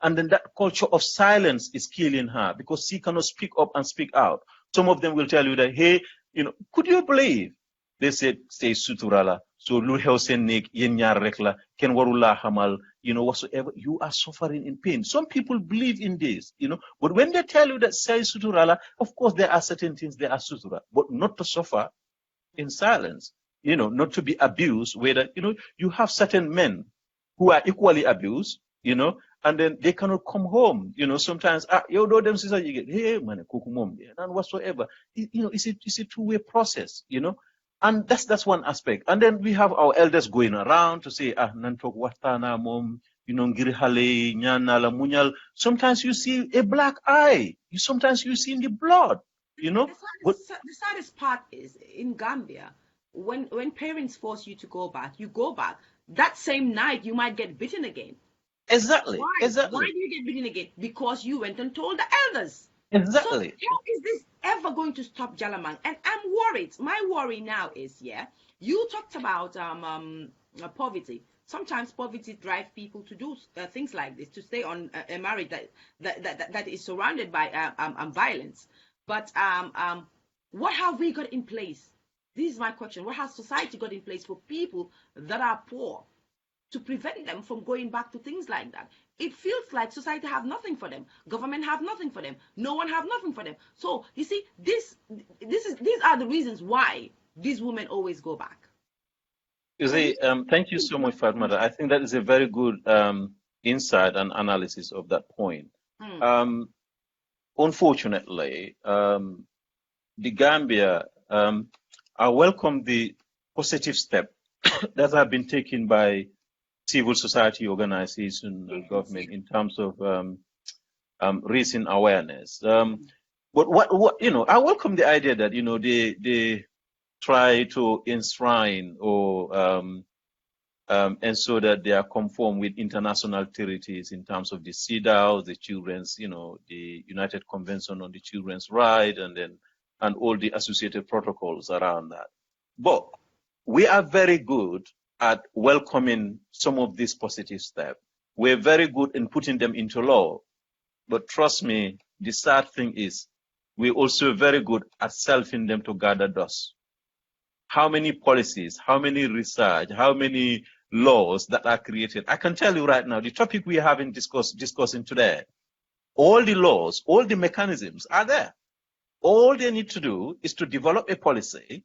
and then that culture of silence is killing her because she cannot speak up and speak out. Some of them will tell you that, hey, could you believe? They say suturala. So lu xew sen nek yen ñaar rek la ken warula xamal, whatsoever. You are suffering in pain. Some people believe in this, but when they tell you that say suturala, of course there are certain things they are sutura, but not to suffer in silence, not to be abused, whether, you have certain men who are equally abused, and then they cannot come home, sometimes, you know them sister, you get, hey, man, kukumom, and whatsoever. It's a two-way process, and that's one aspect. And then we have our elders going around to say, nantok watana mom, ngir hale, nyana la munyal. Sometimes you see a black eye. Sometimes you see in the blood. The saddest part is in Gambia, when parents force you to go back, you go back. That same night, you might get bitten again. Exactly. Why? Exactly. Why do you get bitten again? Because you went and told the elders. Exactly. So how is this ever going to stop Jalamang? And I'm worried. My worry now is, you talked about poverty. Sometimes poverty drives people to do things like this, to stay on a marriage that is surrounded by violence. But what have we got in place? This is my question. What has society got in place for people that are poor to prevent them from going back to things like that? It feels like society have nothing for them. Government have nothing for them. No one have nothing for them. So you see, these are the reasons why these women always go back. You see, thank you so much, Fatma. I think that is a very good insight and analysis of that point. Unfortunately, the Gambia, I welcome the positive step that have been taken by civil society organizations and government in terms of raising awareness. But what I welcome the idea that they try to enshrine or ensure that they are conform with international treaties in terms of the CEDAW, the children's, the United Convention on the Children's Rights, and all the associated protocols around that. But we are very good at welcoming some of these positive steps. We're very good in putting them into law. But trust me, the sad thing is we're also very good at selfing them to gather dust. How many policies, how many research, how many laws that are created? I can tell you right now, the topic we are having discussing today, all the laws, all the mechanisms are there. All they need to do is to develop a policy,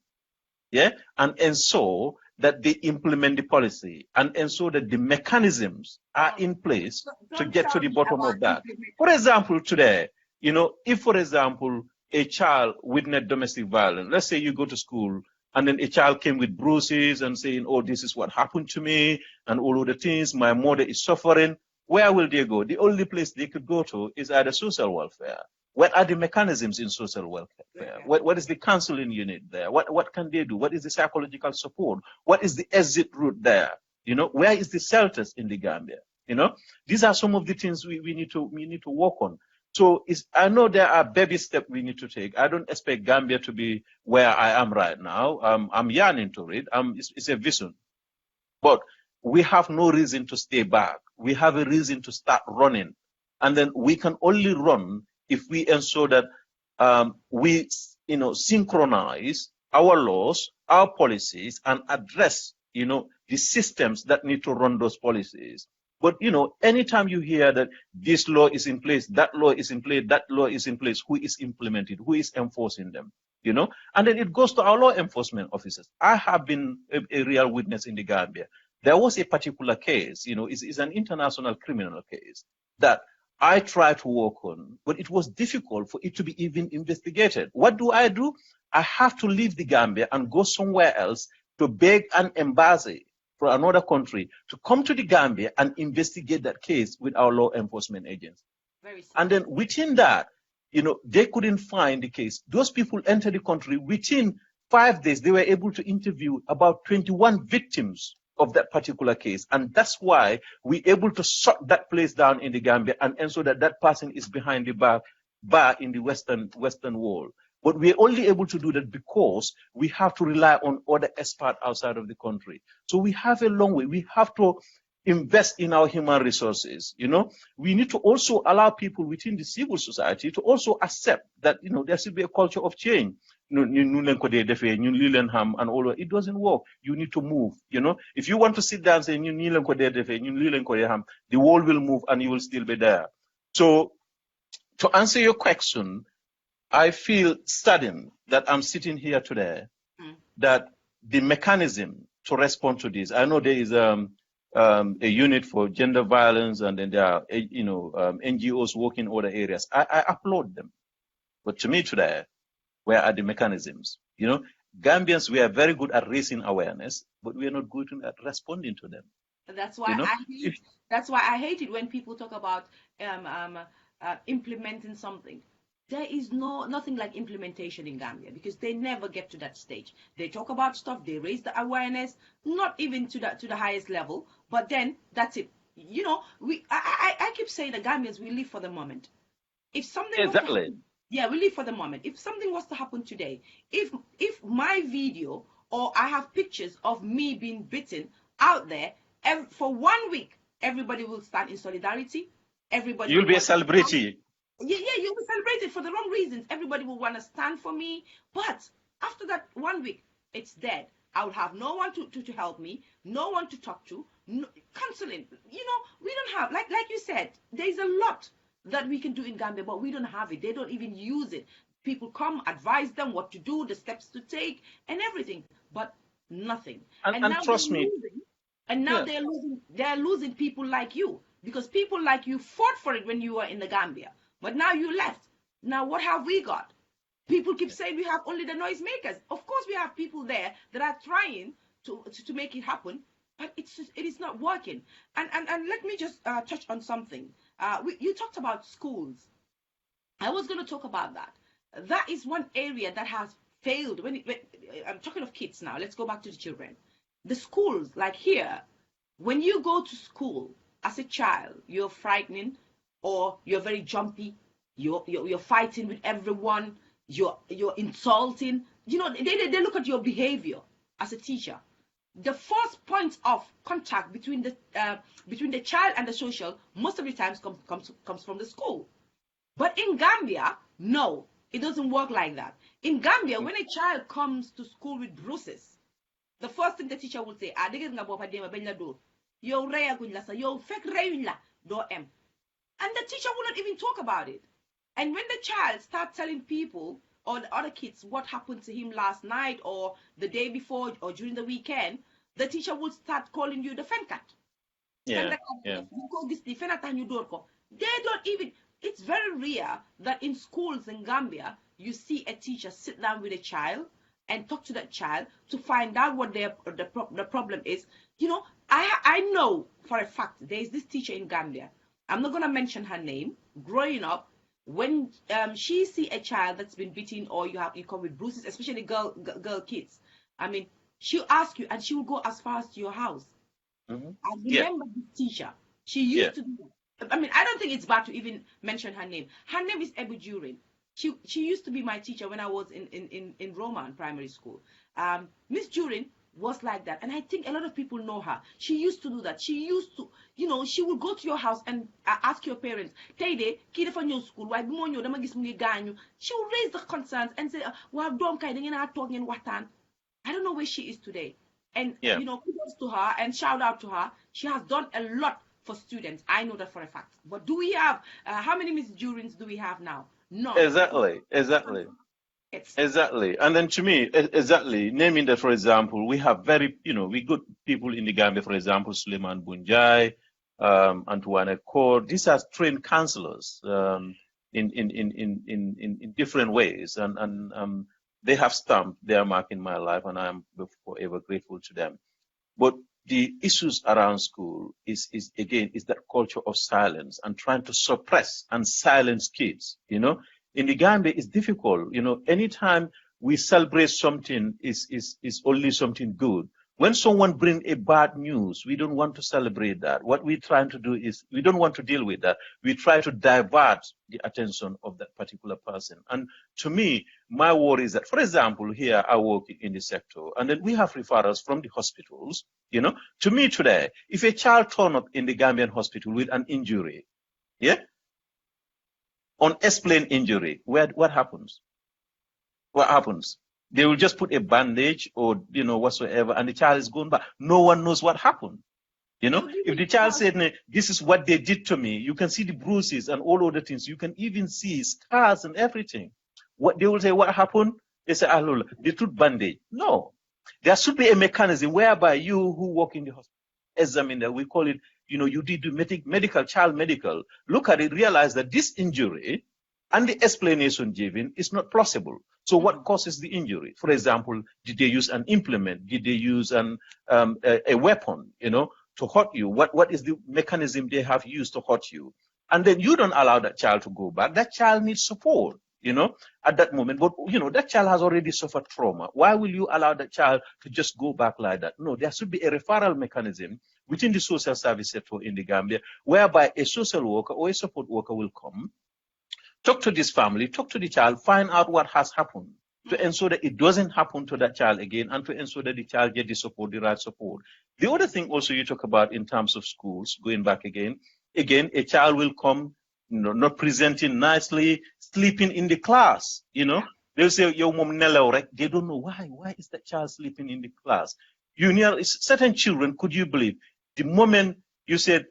and ensure that they implement the policy and ensure that the mechanisms are in place to get to the bottom of that. For example, today, if, for example, a child witnessed domestic violence, let's say you go to school and then a child came with bruises and saying, oh, this is what happened to me and all of the things, my mother is suffering, where will they go? The only place they could go to is either social welfare. What are the mechanisms in social welfare? Okay. What is the counseling unit there? What can they do? What is the psychological support? What is the exit route there? Where is the shelters in the Gambia? These are some of the things we need to work on. So I know there are baby steps we need to take. I don't expect Gambia to be where I am right now. I'm yearning to it. It's a vision. But we have no reason to stay back. We have a reason to start running. And then we can only run if we ensure that we synchronize our laws, our policies, and address the the systems that need to run those policies. But, anytime you hear that this law is in place, that law is in place, that law is in place, who is implementing, who is enforcing them, And then it goes to our law enforcement officers. I have been a real witness in the Gambia. There was a particular case, it's an international criminal case that I tried to work on, but it was difficult for it to be even investigated. What do? I have to leave the Gambia and go somewhere else to beg an embassy for another country to come to the Gambia and investigate that case with our law enforcement agents. And then within that, they couldn't find the case. Those people entered the country. Within 5 days, they were able to interview about 21 victims of that particular case. And that's why we're able to shut that place down in the Gambia and ensure that that person is behind the bar in the Western Wall. But we're only able to do that because we have to rely on other experts outside of the country. So we have a long way. We have to invest in our human resources. We need to also allow people within the civil society to also accept that, there should be a culture of change. And all that. It doesn't work. You need to move. If you want to sit down and say, the world will move and you will still be there. So to answer your question, I feel saddened that I'm sitting here today, that the mechanism to respond to this, I know there is a unit for gender violence, and then there are, NGOs working in other areas. I applaud them. But to me today, where are the mechanisms? Gambians, we are very good at raising awareness, but we are not good at responding to them. That's why that's why I hate it when people talk about implementing something. There is nothing like implementation in Gambia, because they never get to that stage. They talk about stuff, they raise the awareness, not even to the highest level, but then that's it. I keep saying the Gambians, we live for the moment. If something exactly. Yeah, we live for the moment. If something was to happen today, if my video or I have pictures of me being bitten out there for 1 week, everybody will stand in solidarity. Everybody. You'll be a celebrity. Yeah, you'll be celebrated for the wrong reasons. Everybody will want to stand for me. But after that 1 week, it's dead. I will have no one to help me, no one to talk to, counseling. We don't have, like you said, there's a lot that we can do in Gambia, but we don't have it. They don't even use it. People come, advise them what to do, the steps to take, and everything, but nothing. And now trust me. And now they're losing people like you, because people like you fought for it when you were in the Gambia. But now you left. Now what have we got? People keep saying we have only the noisemakers. Of course we have people there that are trying to make it happen, but it is not working. And let me just touch on something. You talked about schools. I was going to talk about that. That is one area that has failed. When I'm talking of kids now, let's go back to the children. The schools, like here, when you go to school as a child, you're frightening, or you're very jumpy, you're fighting with everyone, you're insulting. They look at your behavior as a teacher. The first point of contact between the child and the social most of the times comes from the school. But in Gambia, no, it doesn't work like that. In Gambia, when a child comes to school with bruises, the first thing the teacher will say, and the teacher will not even talk about it. And when the child starts telling people or the other kids what happened to him last night or the day before or during the weekend, the teacher will start calling you the fenkat. Yeah. They don't even, it's very rare that in schools in Gambia, you see a teacher sit down with a child and talk to that child to find out what the problem is. I know for a fact there is this teacher in Gambia. I'm not going to mention her name. Growing up, when she see a child that's been beaten or you come with bruises, especially girl kids, she'll ask you and she will go as far as to your house. Mm-hmm. I remember this teacher. She used to do that. I don't think it's bad to even mention her name. Her name is Ebu Jurin. She used to be my teacher when I was in Roman primary school. Miss Jurin was like that, and I think a lot of people know her. She used to do that. She used to, she would go to your house and ask your parents, Tayde, ki dafa ñëw school, waaye bi moo ñëw dama gis mu ngi gaañu. She would raise the concerns and say, waaw doom kay da ngeen a toog ngeen waxtaan. I don't know where she is today. And, Yeah. kudos to her and shout out to her. She has done a lot for students. I know that for a fact. But do we have, how many Miss Jurins do we have now? None. Exactly. Exactly. And then to me, exactly, naming that, for example, we have very, we good people in the Gambia, for example, Suleiman Bunjai, Antoine Cord. These are trained counselors in different ways. And they have stamped their mark in my life, and I am forever grateful to them. But the issues around school is that culture of silence and trying to suppress and silence kids, In the Gambia, it's difficult. Anytime we celebrate something is only something good. When someone brings a bad news, we don't want to celebrate that. What we're trying to do is we don't want to deal with that. We try to divert the attention of that particular person. And to me, my worry is that, for example, here I work in the sector, and then we have referrals from the hospitals. To me today, if a child turn up in the Gambian hospital with an injury, unexplained injury, what happens? What happens? They will just put a bandage or, whatsoever, and the child is going back. No one knows what happened. If the child said, this is what they did to me, you can see the bruises and all other things. You can even see scars and everything. What they will say, what happened? They say, they took bandage. No. There should be a mechanism whereby you who work in the hospital examine that. We call it, you did child medical. Look at it, realize that this injury and the explanation given is not plausible. So what causes the injury? For example, did they use an implement? Did they use a weapon, to hurt you? What is the mechanism they have used to hurt you? And then you don't allow that child to go back. That child needs support, at that moment. But, that child has already suffered trauma. Why will you allow that child to just go back like that? No, there should be a referral mechanism within the social service sector in the Gambia, whereby a social worker or a support worker will come, talk to this family, talk to the child, find out what has happened to ensure that it doesn't happen to that child again, and to ensure that the child gets the support, the right support. The other thing also you talk about in terms of schools, going back again, a child will come, not presenting nicely, sleeping in the class, They'll say, yo, mom, they don't know why. Why is that child sleeping in the class? Certain children, could you believe, the moment you said,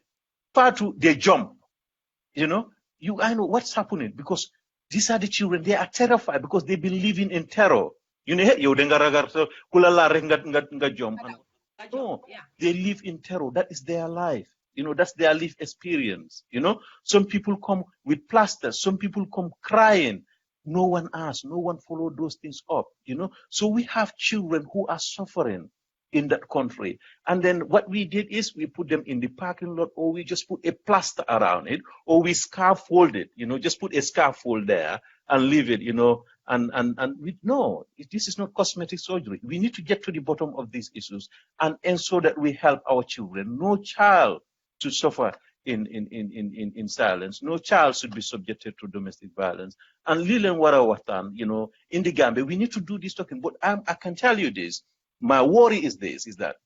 Patu, they jump, I know what's happening, because these are the children. They are terrified because they've been living in terror. No, they live in terror. That is their life. That's their life experience. Some people come with plasters. Some people come crying. No one asks. No one followed those things up. So we have children who are suffering in that country. And then what we did is we put them in the parking lot, or we just put a plaster around it, or we scaffold it, just put a scaffold there and leave it, this is not cosmetic surgery. We need to get to the bottom of these issues and ensure that we help our children. No child should suffer in silence. No child should be subjected to domestic violence. And Lilen Warawatan, in the Gambia, we need to do this talking. But I can tell you this. My worry is that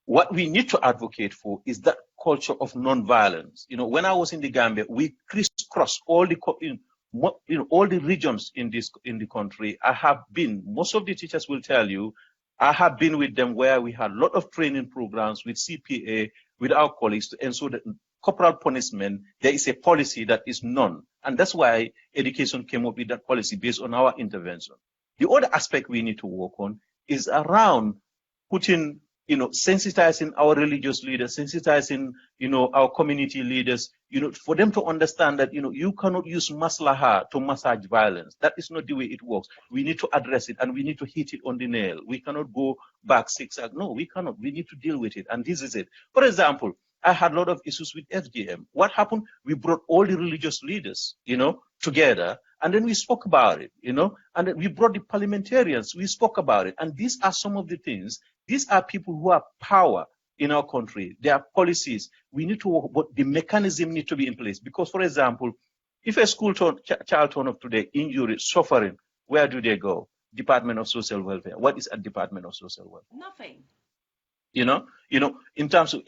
what we need to advocate for is that culture of non-violence. When I was in the Gambia, we crisscrossed all the regions in the country. I have been. Most of the teachers will tell you, I have been with them where we had a lot of training programs with CPA, with our colleagues, to ensure that corporal punishment, there is a policy that is none. And that's why education came up with that policy based on our intervention. The other aspect we need to work on is around putting, sensitizing our religious leaders, sensitizing, our community leaders, for them to understand that, you cannot use maslaha to massage violence. That is not the way it works. We need to address it, and we need to hit it on the nail. We cannot go back zigzag. No, we cannot. We need to deal with it. And this is it. For example, I had a lot of issues with FGM. What happened? We brought all the religious leaders, together, and then we spoke about it, and then we brought the parliamentarians, we spoke about it. And these are some of the things. These are people who have power in our country. There are policies. We need to work, but the mechanism needs to be in place. Because, for example, if a school child turn up today, injury, suffering, where do they go? Department of Social Welfare. What is a Department of Social Welfare? Nothing. In terms of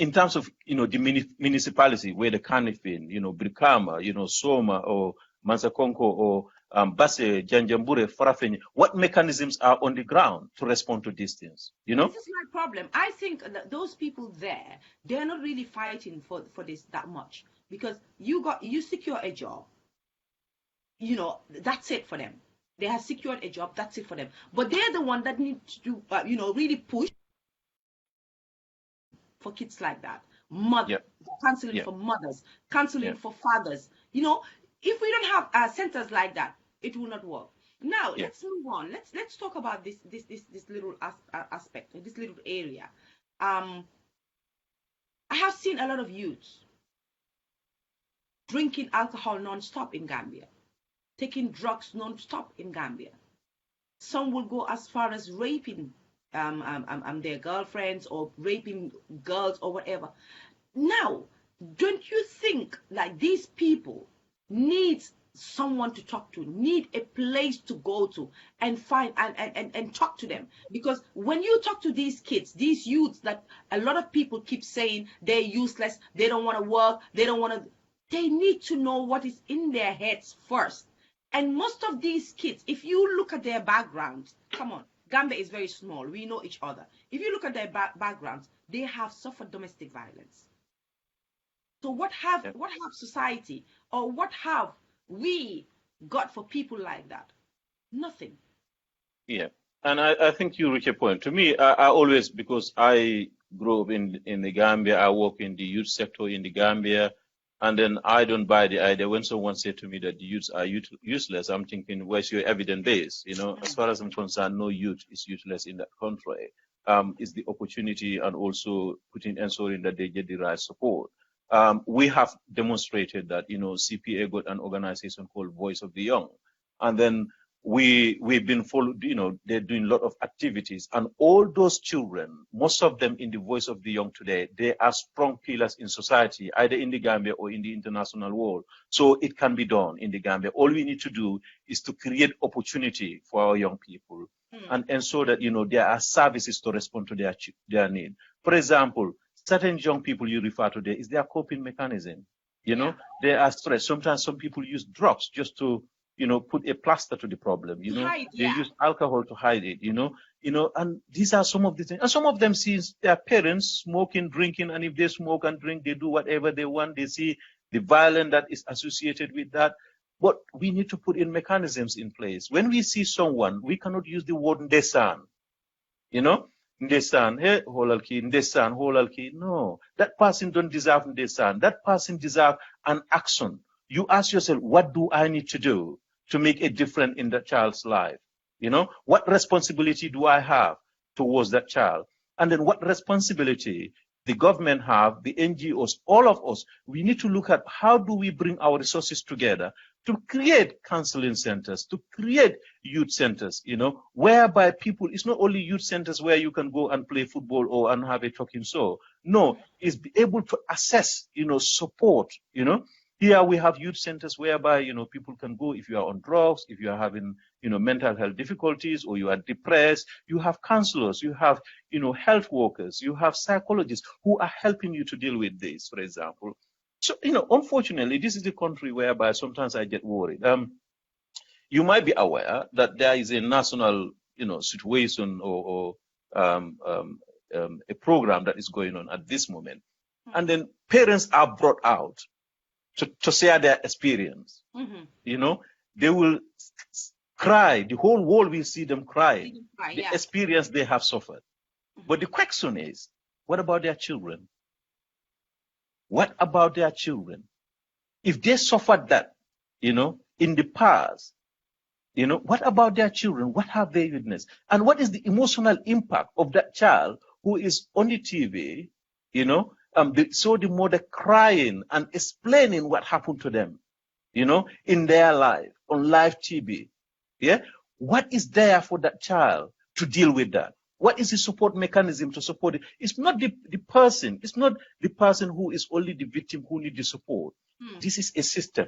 the municipality, where the Canifin, Brikama, Soma, or Mansakonko, or Basse, Janjambure, Farafenni, what mechanisms are on the ground to respond to these things? You know? This is my problem. I think that those people there, they're not really fighting for this that much, because you secure a job, you know, that's it for them. They have secured a job, that's it for them. But they're the one that need to, you know, really push for kids like that. Counseling for mothers, counseling for fathers. You know, if we don't have centers like that, it will not work. Now let's move on. Let's talk about this little aspect, this little area. I have seen a lot of youths drinking alcohol non-stop in Gambia, taking drugs non-stop in Gambia. Some will go as far as raping their girlfriends or raping girls or whatever. Now, don't you think like these people need someone to talk to, need a place to go to and find and talk to them? Because when you talk to these kids, these youths that a lot of people keep saying they're useless, they don't want to work, they need to know what is in their heads first. And most of these kids, if you look at their backgrounds, come on, Gambia is very small, we know each other. If you look at their backgrounds, they have suffered domestic violence. So what have society, or what have we got for people like that? Nothing. Yeah, and I think you reach a point. To me, I always, because I grew up in the Gambia, I work in the youth sector in the Gambia, and then I don't buy the idea when someone said to me that the youths are useless. I'm thinking, where's your evidence base? You know, as far as I'm concerned, no youth is useless in that country. It's the opportunity and also ensuring that they get the right support. We have demonstrated that, you know, CPA got an organization called Voice of the Young. And then we've been followed, you know, they're doing a lot of activities. And all those children, most of them in the Voice of the Young today, they are strong pillars in society, either in the Gambia or in the international world. So it can be done in the Gambia. All we need to do is to create opportunity for our young people and ensure that, you know, there are services to respond to their need. For example, certain young people you refer to there is their coping mechanism. You know, they are stressed. Sometimes some people use drugs just to, you know, put a plaster to the problem. You know, they use alcohol to hide it. You know, and these are some of the things. And some of them see their parents smoking, drinking, and if they smoke and drink, they do whatever they want. They see the violence that is associated with that. But we need to put in mechanisms in place. When we see someone, we cannot use the word ndesan. You know, ndesan, hey, holalki, ndesan, holalki. No, that person don't deserve ndesan. That person deserves an action. You ask yourself, what do I need to do to make a difference in that child's life? You know, what responsibility do I have towards that child? And then what responsibility the government have, the NGOs, all of us, we need to look at how do we bring our resources together to create counseling centers, to create youth centers, you know, whereby people, it's not only youth centers where you can go and play football or and have a talking show. No, it's be able to assess, you know, support, you know. Here we have youth centers whereby, you know, people can go if you are on drugs, if you are having, you know, mental health difficulties or you are depressed. You have counselors, you have, you know, health workers, you have psychologists who are helping you to deal with this, for example. So, you know, unfortunately, this is the country whereby sometimes I get worried. You might be aware that there is a national, you know, situation or a program that is going on at this moment. And then parents are brought out to share their experience. You know, they will cry. The whole world will see them crying. The experience they have suffered. But the question is, what about their children? What about their children? If they suffered that, you know, in the past, you know, what about their children? What have they witnessed? And what is the emotional impact of that child who is on the TV, you know, the mother crying and explaining what happened to them, you know, in their life, on live TV. Yeah. What is there for that child to deal with that? What is the support mechanism to support it? It's not the person. It's not the person who is only the victim who needs the support. This is a system.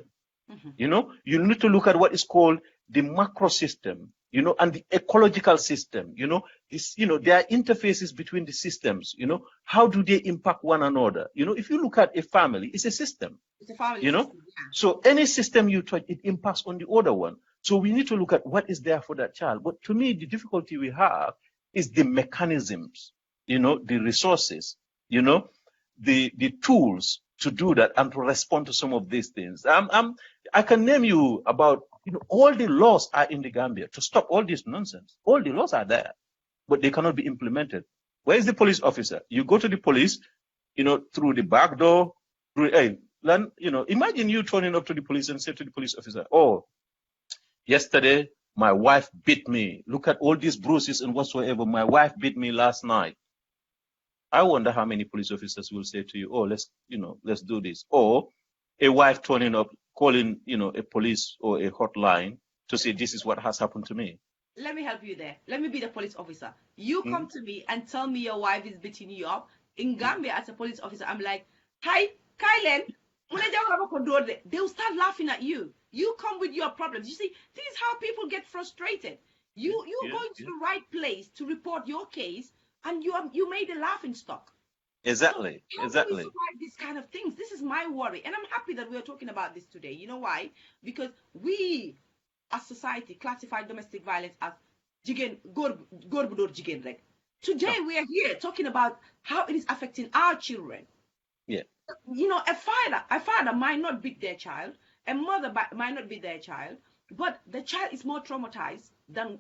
You know, you need to look at what is called the macro system, you know, and the ecological system. You know, this, you know, there are interfaces between the systems. You know, how do they impact one another? You know, if you look at a family, it's a system. It's a family, you know. System, yeah. So any system you touch, it impacts on the other one. So we need to look at what is there for that child. But to me, the difficulty we have is the mechanisms, the resources, the tools to do that and to respond to some of these things. I can name you about, all the laws are in the Gambia to stop all this nonsense. All the laws are there, but they cannot be implemented. Where is the police officer? You go to the police, through the back door. Imagine you turning up to the police and say to the police officer, "Oh, yesterday my wife beat me. Look at all these bruises and whatsoever. My wife beat me last night." I wonder how many police officers will say to you, "Oh, let's do this." Or a wife turning up, calling, a police or a hotline to say, "This is what has happened to me." Let me help you there. Let me be the police officer. You come to me and tell me your wife is beating you up. In Gambia, as a police officer, I'm like, "Hi, Kylen." They will start laughing at you. You come with your problems. You see, this is how people get frustrated. You're going to the right place to report your case, and you made a laughing stock. Exactly. So how do we survive these kind of things? This is my worry, and I'm happy that we're talking about this today. You know why? Because we, as society, classify domestic violence as jigen gor budor jigen rek. Today we are here talking about how it is affecting our children. Yeah. A father might not beat their child, a mother might not beat their child, but the child is more traumatized than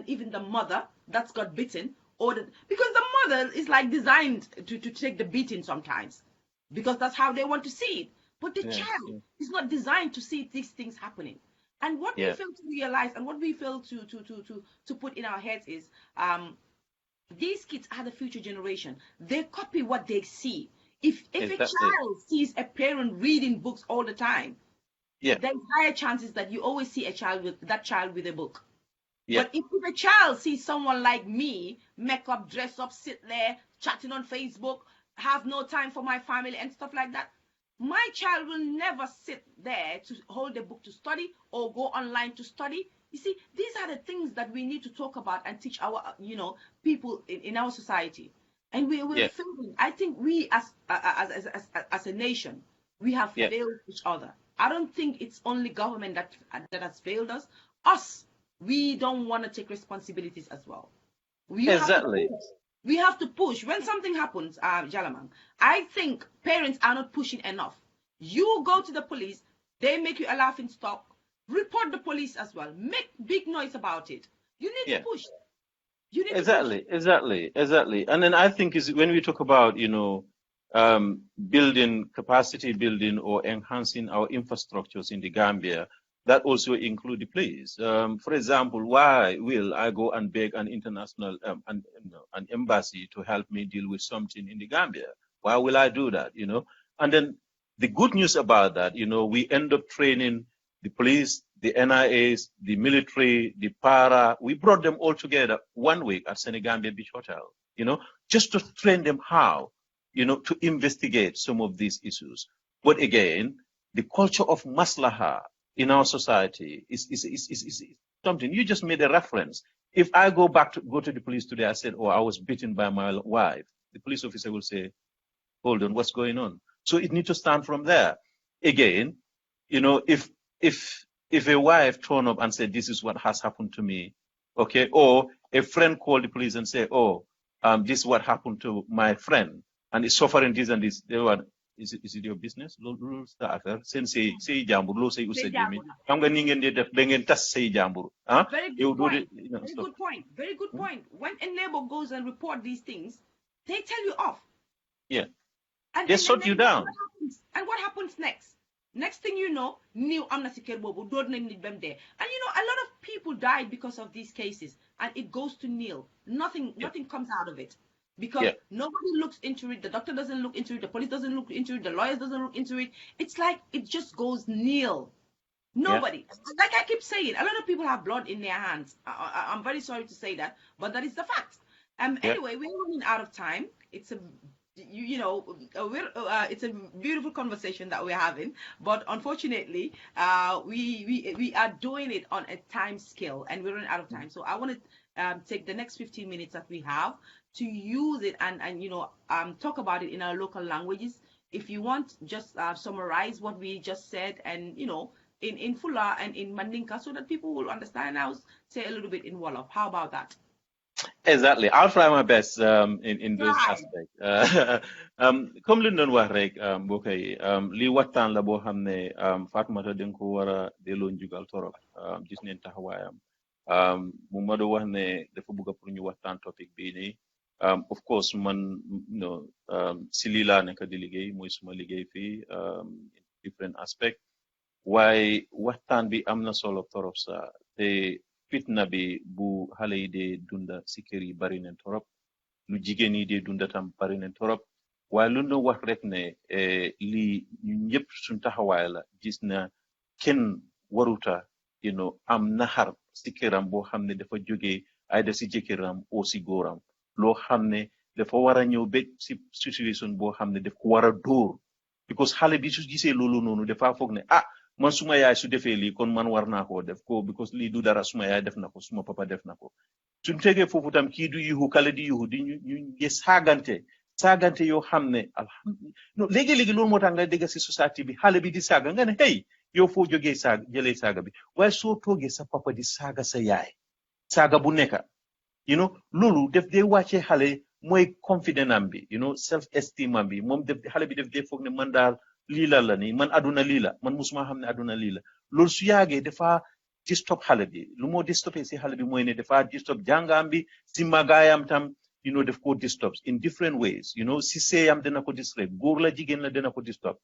even the mother that's got beaten, because the mother is like designed to take the beating sometimes, because that's how they want to see it. But the child is not designed to see these things happening. And what we fail to realize, and what we fail to put in our heads is, these kids are the future generation. They copy what they see. If a child sees a parent reading books all the time, there's higher chances that you always see a child with a book. But if a child sees someone like me, make up, dress up, sit there, chatting on Facebook, have no time for my family and stuff like that, my child will never sit there to hold a book to study or go online to study. You see, these are the things that we need to talk about and teach our, people in our society. And we're failing. I think we as a nation, we have failed each other. I don't think it's only government that has failed us. Us, we don't want to take responsibilities as well. We have to push. When something happens, Jalamang, I think parents are not pushing enough. You go to the police, they make you a laughing stock. Report the police as well. Make big noise about it. You need to push. Exactly. And then I think is when we talk about, building capacity building or enhancing our infrastructures in the Gambia, that also include the police. For example, why will I go and beg an international an embassy to help me deal with something in the Gambia? Why will I do that? And then the good news about that, we end up training the police, the NIAs, the military, the para. We brought them all together 1 week at Senegambia Beach Hotel, just to train them how, to investigate some of these issues. But again, the culture of maslaha in our society is something. You just made a reference. If I go to the police today, I said, "Oh, I was beaten by my wife," the police officer will say, "Hold on, what's going on?" So it needs to start from there. Again, if a wife turn up and said, "This is what has happened to me," okay, or a friend called the police and say, "Oh, this is what happened to my friend and is suffering this and this," is it your business? Loolu sa affaire seen say jàmbur loo say usa jimi xam nga ni ngeen di def da ngeen tas say jàmbur ah. Very good point. When a neighbor goes and report these things, they tell you off. Yeah. And they shut you down. What happens next? Next thing you know, new amnesty care bobu door nañ nit bem there. And a lot of people died because of these cases, and it goes to nil. Nothing comes out of it. Because nobody looks into it, the doctor doesn't look into it, the police doesn't look into it, the lawyers doesn't look into it. It's like it just goes nil. Nobody. Like I keep saying, a lot of people have blood in their hands. I'm very sorry to say that, but that is the fact. Anyway, we're running out of time. It's it's a beautiful conversation that we're having, but unfortunately, we are doing it on a time scale, and we're running out of time. So I want to take the next 15 minutes that we have to use it and talk about it in our local languages. If you want, just summarize what we just said and in Fula and in Mandinka so that people will understand. And I'll say a little bit in Wollof. How about that? Exactly. I'll try my best in those Try. aspects. Comme li ñu doon wax rek mbokk yi lii waxtaan la boo xam ne Fatoumata dañ ko war a delloo njugal torop gis neen taxawaayam mu ma doon wax ne dafa bëgg pour ñu waxtaan topic bii nii of course man si lii laa nekk di liggéey mooy suma liggéey fii different aspect waaye waxtaan bi am na solo torop sa te fitna bi bu xale yi dee dunda si kër yi bari nañ torop lu jigéen yi dee dunda tam bari nañ torop waaye lu ñu wax rek ne lii ñun ñëpp suñ taxawaay la gis na kenn waruta am naxar si këram boo xam ne dafa jógee ay da si jëkkëram oo si góoram loo xam ne dafa war a ñëw ba si situation boo xam ne daf ko war a dóor because xale bi su gisee loolu noonu dafa foog ne man suma yaay su defee lii kon man war naa koo def ko because lii du dara suma yaay def na ko suma papa def na ko suñ tegee foofu tam kii du yuxu kale di yuxu di ñu saagante yoo xam ne alhamdulilah léegi-léegi loolu moo tax nga dégg si société bi xale bi di saaga nga ne hey yow foo jógee jëlee saaga bi waaye soo toogee sa papa di saaga sa yaay saaga bu nekka loolu def dee wàccee xale mooy confident am bi self esteem am bi moom xale bi def dee foog ne man daal lii la nii man aduna lii la man musuma xam ne aduna lii la loolu su yàggee dafa distop xale bi lu moo distopé si xale bi mooy ne dafa distop jàngaam bi si magaayam tam def ko distop in different ways si seeyam dina ko distop góor la jigéen la dina ko distop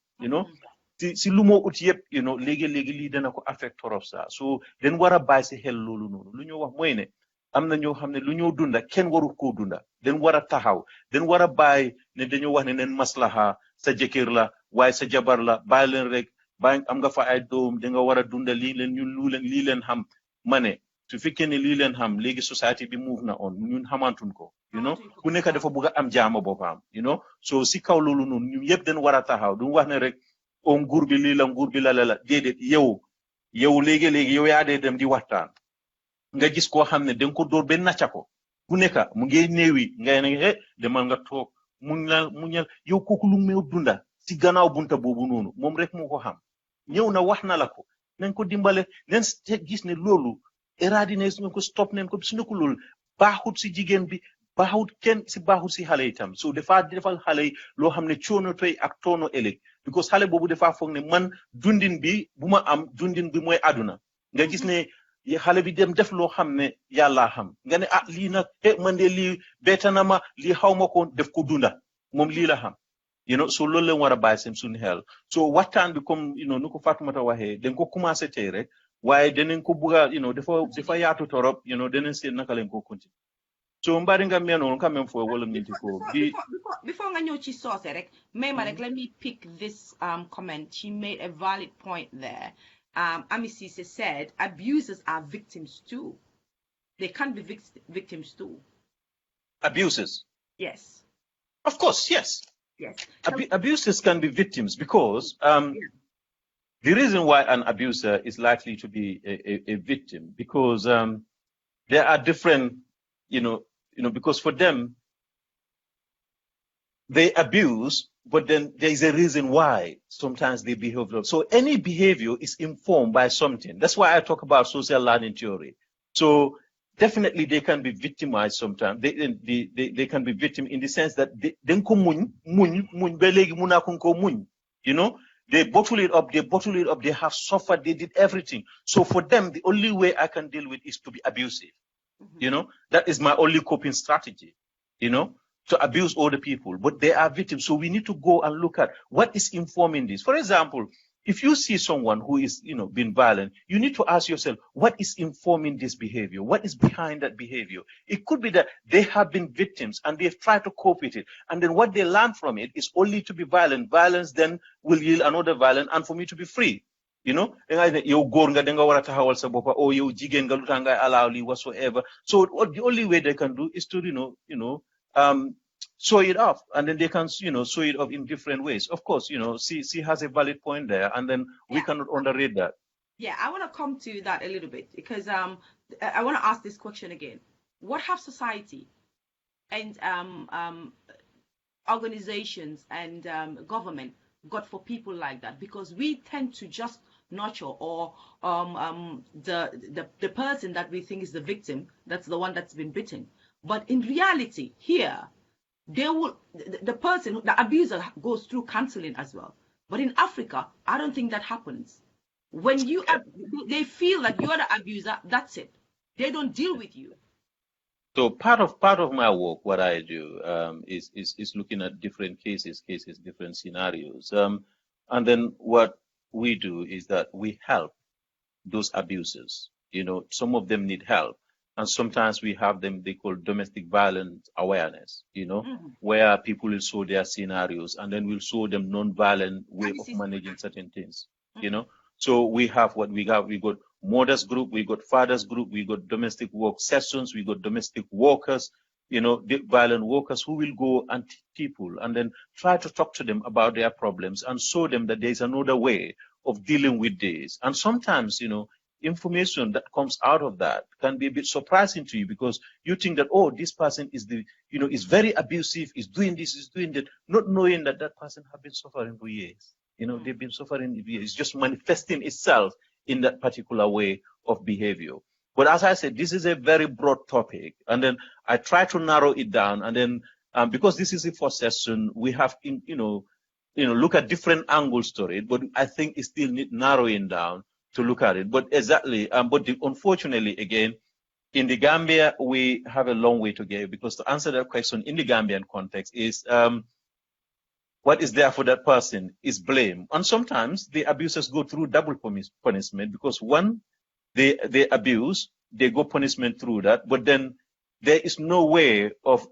si lu moo ut yëpp léegi-léegi lii dina ko affect torop sa so den war a bàyyi si xel loolu noonu lu ñoo wax mooy ne am na ñoo xam ne lu ñoo dunda kenn waru koo dunda den war a taxaw den war a bàyyi ne dañoo wax ne neen maslaha sa jëkkër la waaye sa jabar la bàyyi leen rek bàyyi am nga fa ay doom da nga war a dunda lii leen ñun lii leen xam ma ne su fekkee ne lii leen xam léegi société bi move na on ñun xamantuñ ko ku nekk dafa bëgg a am jaama boppam so si kaw loolu noonu ñun yëpp den war a taxaw du wax ne rek nguur bi lii la nguur bi la déedéet yow léegi-léegi yow yaa dee dem di waxtaan nga gis koo xam ne danga ko dóor benn nacca ko ku nekk mu ngi néewi ngay ne demal nga toog mu ñal yow kooku lu meew dunda si gannaaw bunta boobu noonu moom rek moo ko xam ñëw na wax na la ko nañ ko dimbale nen gis ne loolu éradiné nañ ko stop nañ ko su nekku loolu baaxut si jigéen bi baaxut kenn si baaxut si xale itam so dafa defal xale yi loo xam ne coono tey ak toono ëllëg because xale boobu dafa foog ne man dundin bi bu ma am dundin bi mooy àdduna nga gis ne xale bi dem def loo xam ne yàlla xam nga ne lii nag man de lii beeta na ma lii xaw ma ko def ko dunda moom lii la xam so loolu leen war a bàyyi seen suñu xel so waxtaan bi comme nu ko Fatoumata waxee dañ ko commencé tey rek waaye danañ ko bugg a dafa yaatu torop danañ seet naka lañ ko continuer so mbari nga menoon quand même fo wala minti ko before nga ñëw ci soose rek may ma rek let me pick this comment. She made a valid point there. Ami Cisse said abusers are victims too. They can be victims too. Abusers? Yes. Of course, yes. Yes. Abusers can be victims because the reason why an abuser is likely to be a victim because there are different, because for them, they abuse, but then there is a reason why sometimes they behave. So any behavior is informed by something. That's why I talk about social learning theory. So definitely they can be victimized sometimes. They can be victim in the sense that they bottle it up, they have suffered, they did everything. So for them, the only way I can deal with is to be abusive. That is my only coping strategy, to abuse other people, but they are victims. So we need to go and look at what is informing this. For example, if you see someone who is, being violent, you need to ask yourself, what is informing this behavior? What is behind that behavior? It could be that they have been victims and they've tried to cope with it. And then what they learn from it is only to be violent. Violence then will yield another violence and for me to be free. Whatsoever. So the only way they can do is to, sew it off, and then they can, sew it off in different ways. Of course, she has a valid point there, and then we cannot underrate that. Yeah, I want to come to that a little bit because I want to ask this question again. What have society and organizations and government God for people like that, because we tend to just nurture or the person that we think is the victim, that's the one that's been bitten. But in reality, here, the person, the abuser, goes through counseling as well. But in Africa, I don't think that happens. When they feel like you're the abuser, that's it. They don't deal with you. So part of my work, what I do is looking at different cases, different scenarios, and then what we do is that we help those abusers. Some of them need help, and sometimes we have them. They call domestic violence awareness. Where people will show their scenarios, and then we'll show them non-violent way of managing certain things. So we have what we got. We got mothers group, we got fathers group, we got domestic work sessions, we got domestic workers, violent workers who will go and teach people and then try to talk to them about their problems and show them that there's another way of dealing with this. And sometimes, information that comes out of that can be a bit surprising to you, because you think that, oh, this person is is very abusive, is doing this, is doing that, not knowing that that person has been suffering for years. They've been suffering for years. It's just manifesting itself in that particular way of behavior. But as I said, this is a very broad topic, and then I try to narrow it down, and then because this is the first session, we have look at different angles to it. But I think it still need narrowing down to look at it. But exactly, unfortunately, again, in the Gambia, we have a long way to go, because to answer that question in the Gambian context is what is there for that person is blame. And sometimes the abusers go through double punishment, because one, they abuse, they go punishment through that, but then there is no way of,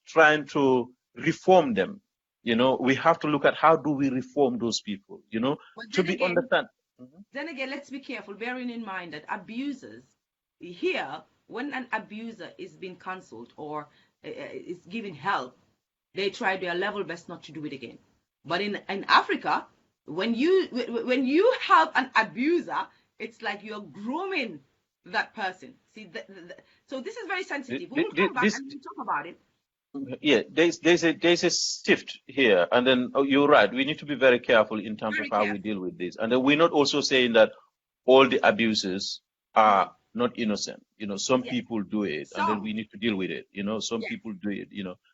trying to reform them. We have to look at how do we reform those people, to be understand. Then again, let's be careful, bearing in mind that abusers here, when an abuser is being counseled or is giving help, they try their level best not to do it again. But in Africa, when you help an abuser, it's like you're grooming that person. See, so this is very sensitive. We will come back and we'll talk about it. Yeah, there's a shift here, and then you're right. We need to be very careful in terms of how we deal with this, and then we're not also saying that all the abusers are not innocent. Some people do it, and then we need to deal with it. Some people do it.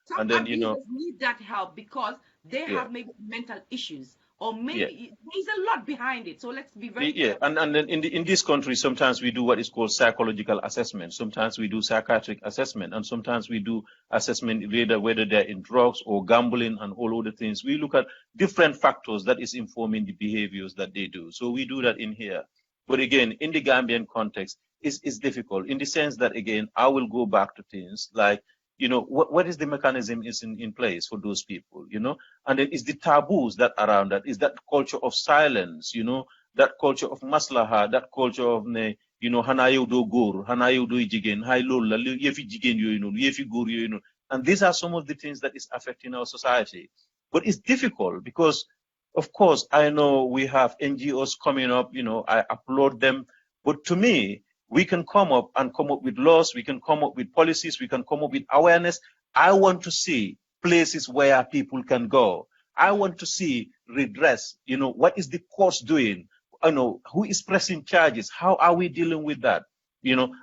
Some and then abusers need that help because they have maybe mental issues, or maybe there's a lot behind it. So let's be very careful. And then in this country, sometimes we do what is called psychological assessment. Sometimes we do psychiatric assessment, and sometimes we do assessment whether they're in drugs or gambling and all other things. We look at different factors that is informing the behaviors that they do. So we do that in here. But again, in the Gambian context, it's difficult in the sense that, again, I will go back to things like, what is the mechanism is in place for those people, and then it's the taboos that are around that, is that culture of silence, that culture of maslaha, that culture of, hanayo do gur, hanayo do jigen, hay lola, yefi jigen yefi gur and these are some of the things that is affecting our society. But it's difficult because, of course, I know we have NGOs coming up, I applaud them, but to me, we can come up with laws, we can come up with policies, we can come up with awareness. I want to see places where people can go. I want to see redress. What is the court doing? Who is pressing charges? How are we dealing with that?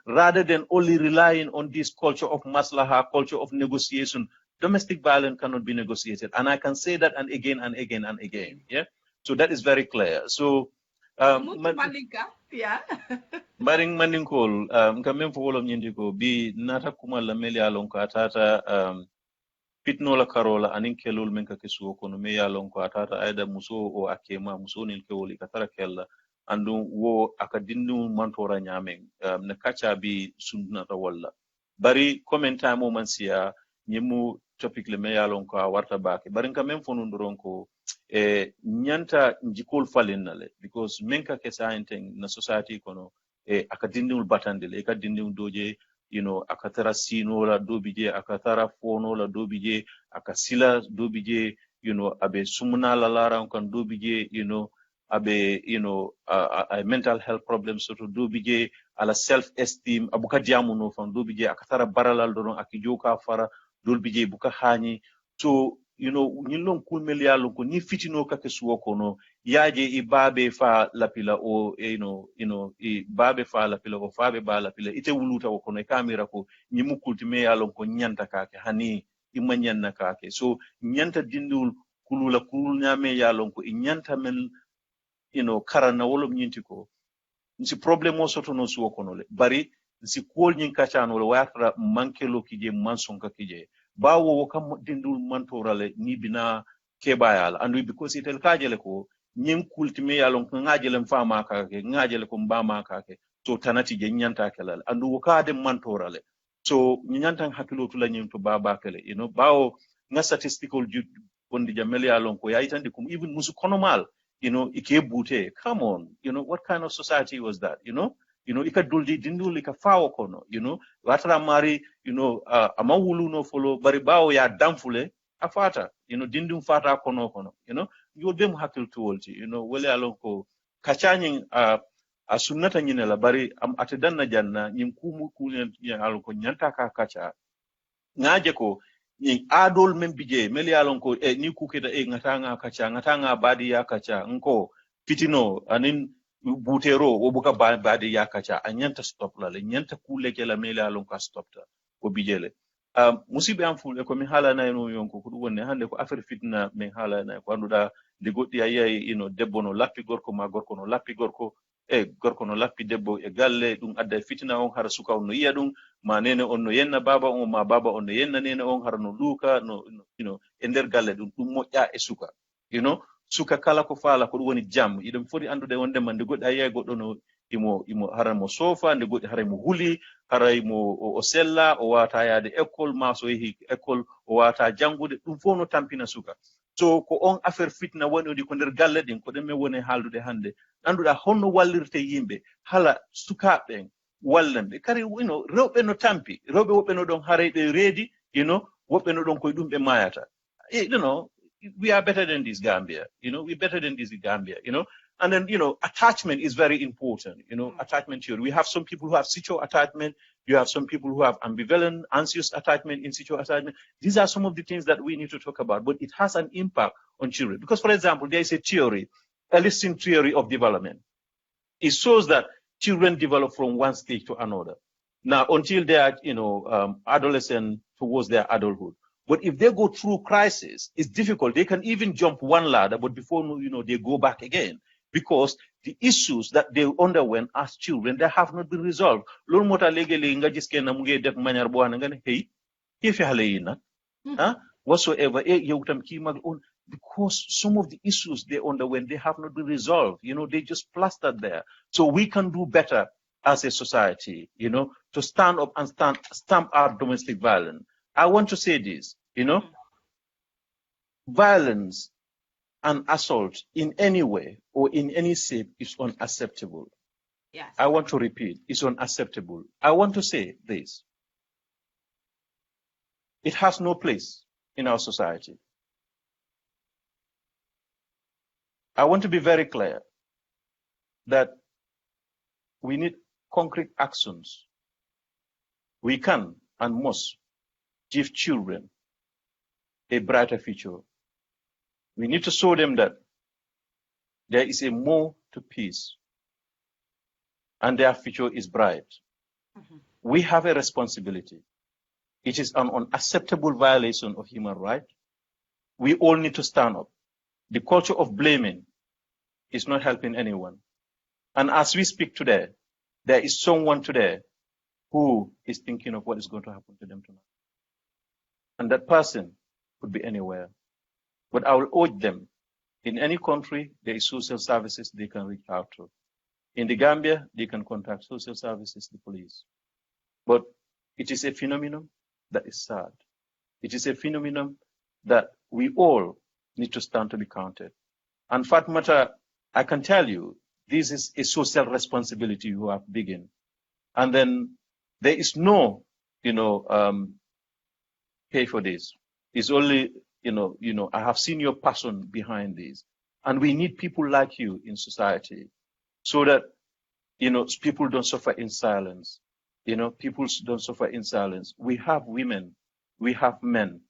Rather than only relying on this culture of maslaha, culture of negotiation. Domestic violence cannot be negotiated. And I can say that and again and again and again. Yeah. So that is very clear. So Mandingka, yeah. Maring Mandingkol, kamem for Wollof nyindiko bi nata kuma la meli alonko atata pitno la karola anin kelul menka kesuo kono me alonko atata aida muso o akema muso nil kewoli katara kella andu wo akadinnu mantora nyameng na kacha bi sundnata walla bari commenta mo mansia nyemu topic le me alonko warta bake bari kamem fonu ndoronko nyanta njikol falinale because menka kesa inteng na society kono akadindul batandele akadindul doje akatara sino la dobije akatara fono la dobije akasila dobije abe sumna la lara kan dobije abe mental health problems so dobije ala self esteem abuka diamuno fan dobije akatara baralal don akijoka fara dobije buka hani. So nyilon kulmel yalon ko ni fitino kake suwo kono yaje i babe fa lapila o i babe fa lapila o fabe ba lapila ite wuluta o kono e kamira ko nyimu kultime yalon ko nyanta kake hani imma nyanna kake so nyanta dindul kulula kulul nyame yalon ko i nyanta men karana wolom nyinti ko nsi problem o soto no suwo kono le bari nsi kol nyin kachano le watra mankelo kije mansonka kije bawo wo kam dindul mantorale ni bina kebayala andu because itel kajele ko nyin kultime yalon ko ngajele mfama kake ngajele ko mbama kake so tanati je nyanta kelal andu wo kade mantorale so nyanta hakilo tula nyin to baba kele bawo nga statistical bondi jameli yalon ko yaitande kum even musu konomal ike bute come on what kind of society was that ika duldi dindul ika fawo kono watara mari ama wulu no folo bari bawo ya damfule afata dindum fata kono yol dem hakil tuwolti wele alon ko kachanyin a sunnata nyine la bari am atadanna janna nyim kumu kulen alon ko nyanta ka kacha ngaje ko ni adol men bije meli alon ko ni kuketa ngatanga kacha ngatanga badi ya kacha nko fitino anin butero wo buka badi ya kacha anyanta stop la le nyanta kule kela meli alon ka stop ta ko bijele musibe am fu ko mi hala na no yonko ko wonne hande ko affaire fitna mi hala na ko anduda de goddi ayi debbo no lappi gorko ma gorko no lappi gorko gorko no lappi debbo e galle dum adda fitina on hara suka on no yiya dum ma nene on no yenna baba on ma baba on no yenna nene on hara no luka no e nder galle dum moƴƴa e suka suka kala ko faala ko woni jam idum foti andude wonde man de goddi ayi goddo no imo hara mo sofa nde goddi hara mo huli hara mo o sella o wata yaade école ma so yehi école o wata jangude dum fo no tampina suka so ko on affaire fitna woni ko nder galle din ko dem woni haldude hande anduda honno wallirte yimbe hala sukaɓe wallambe kari rewɓe no tampi rewɓe woɓɓe no ɗon harayɓe reedi woɓɓe no ɗon koye ɗum ɓe mayata we are better than this Gambia we're better than this Gambia and then attachment is very important attachment theory. We have some people who have sexual attachment, you have some people who have ambivalent anxious attachment, insecure attachment. These are some of the things that we need to talk about, but it has an impact on children because, for example, there is a theory, a listing theory of development. It shows that children develop from one stage to another. Now, until they are, adolescent towards their adulthood. But if they go through crisis, it's difficult. They can even jump one ladder, but before, they go back again because the issues that they underwent as children, they have not been resolved. Lolo mota legally nga gis kenn mu ngi def manière bo nga ne hey fi xale yi nak whatsoever yow tam ki mag on because some of the issues they underwent, they have not been resolved. They just plastered there. So we can do better as a society, to stand up and stamp out domestic violence. I want to say this, violence and assault in any way or in any shape is unacceptable. Yes. I want to repeat, it's unacceptable. I want to say this. It has no place in our society. I want to be very clear that we need concrete actions. We can and must give children a brighter future. We need to show them that there is a more to peace and their future is bright. Mm-hmm. We have a responsibility. It is an unacceptable violation of human rights. We all need to stand up. The culture of blaming is not helping anyone. And as we speak today, there is someone today who is thinking of what is going to happen to them tonight. And that person could be anywhere. But I will urge them, in any country, there is social services they can reach out to. In the Gambia, they can contact social services, the police. But it is a phenomenon that is sad. It is a phenomenon that we all need to stand to be counted. And Fatmata, I can tell you, this is a social responsibility you have begun. And then there is no, pay for this. It's only, I have seen your passion behind this. And we need people like you in society so that, people don't suffer in silence. People don't suffer in silence. We have women, we have men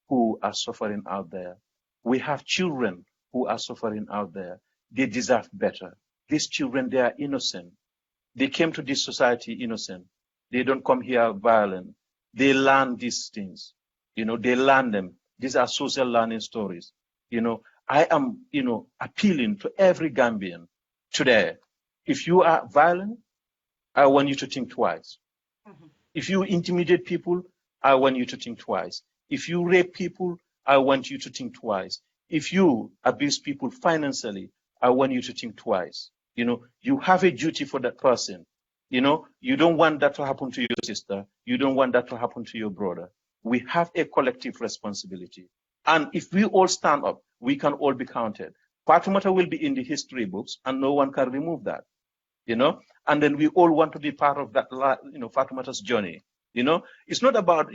who are suffering out there. We have children who are suffering out there. They deserve better. These children, they are innocent. They came to this society innocent. They don't come here violent. They learn these things. They learn them. These are social learning stories. I am, appealing to every Gambian today. If you are violent, I want you to think twice. Mhm. If you intimidate people, I want you to think twice. If you rape people, I want you to think twice. If you abuse people financially, I want you to think twice. You have a duty for that person. You don't want that to happen to your sister. You don't want that to happen to your brother. We have a collective responsibility. And if we all stand up, we can all be counted. Fatumata will be in the history books and no one can remove that. And then we all want to be part of that, Fatumata's journey. It's not about,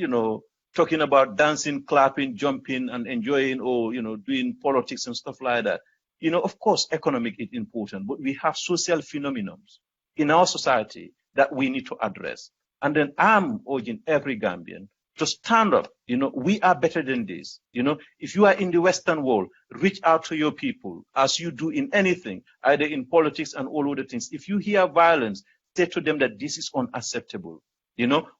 talking about dancing, clapping, jumping, and enjoying, or, doing politics and stuff like that. Of course, economic is important, but we have social phenomena in our society that we need to address. And then I'm urging every Gambian to stand up. We are better than this. If you are in the Western world, reach out to your people as you do in anything, either in politics and all other things. If you hear violence, say to them that this is unacceptable.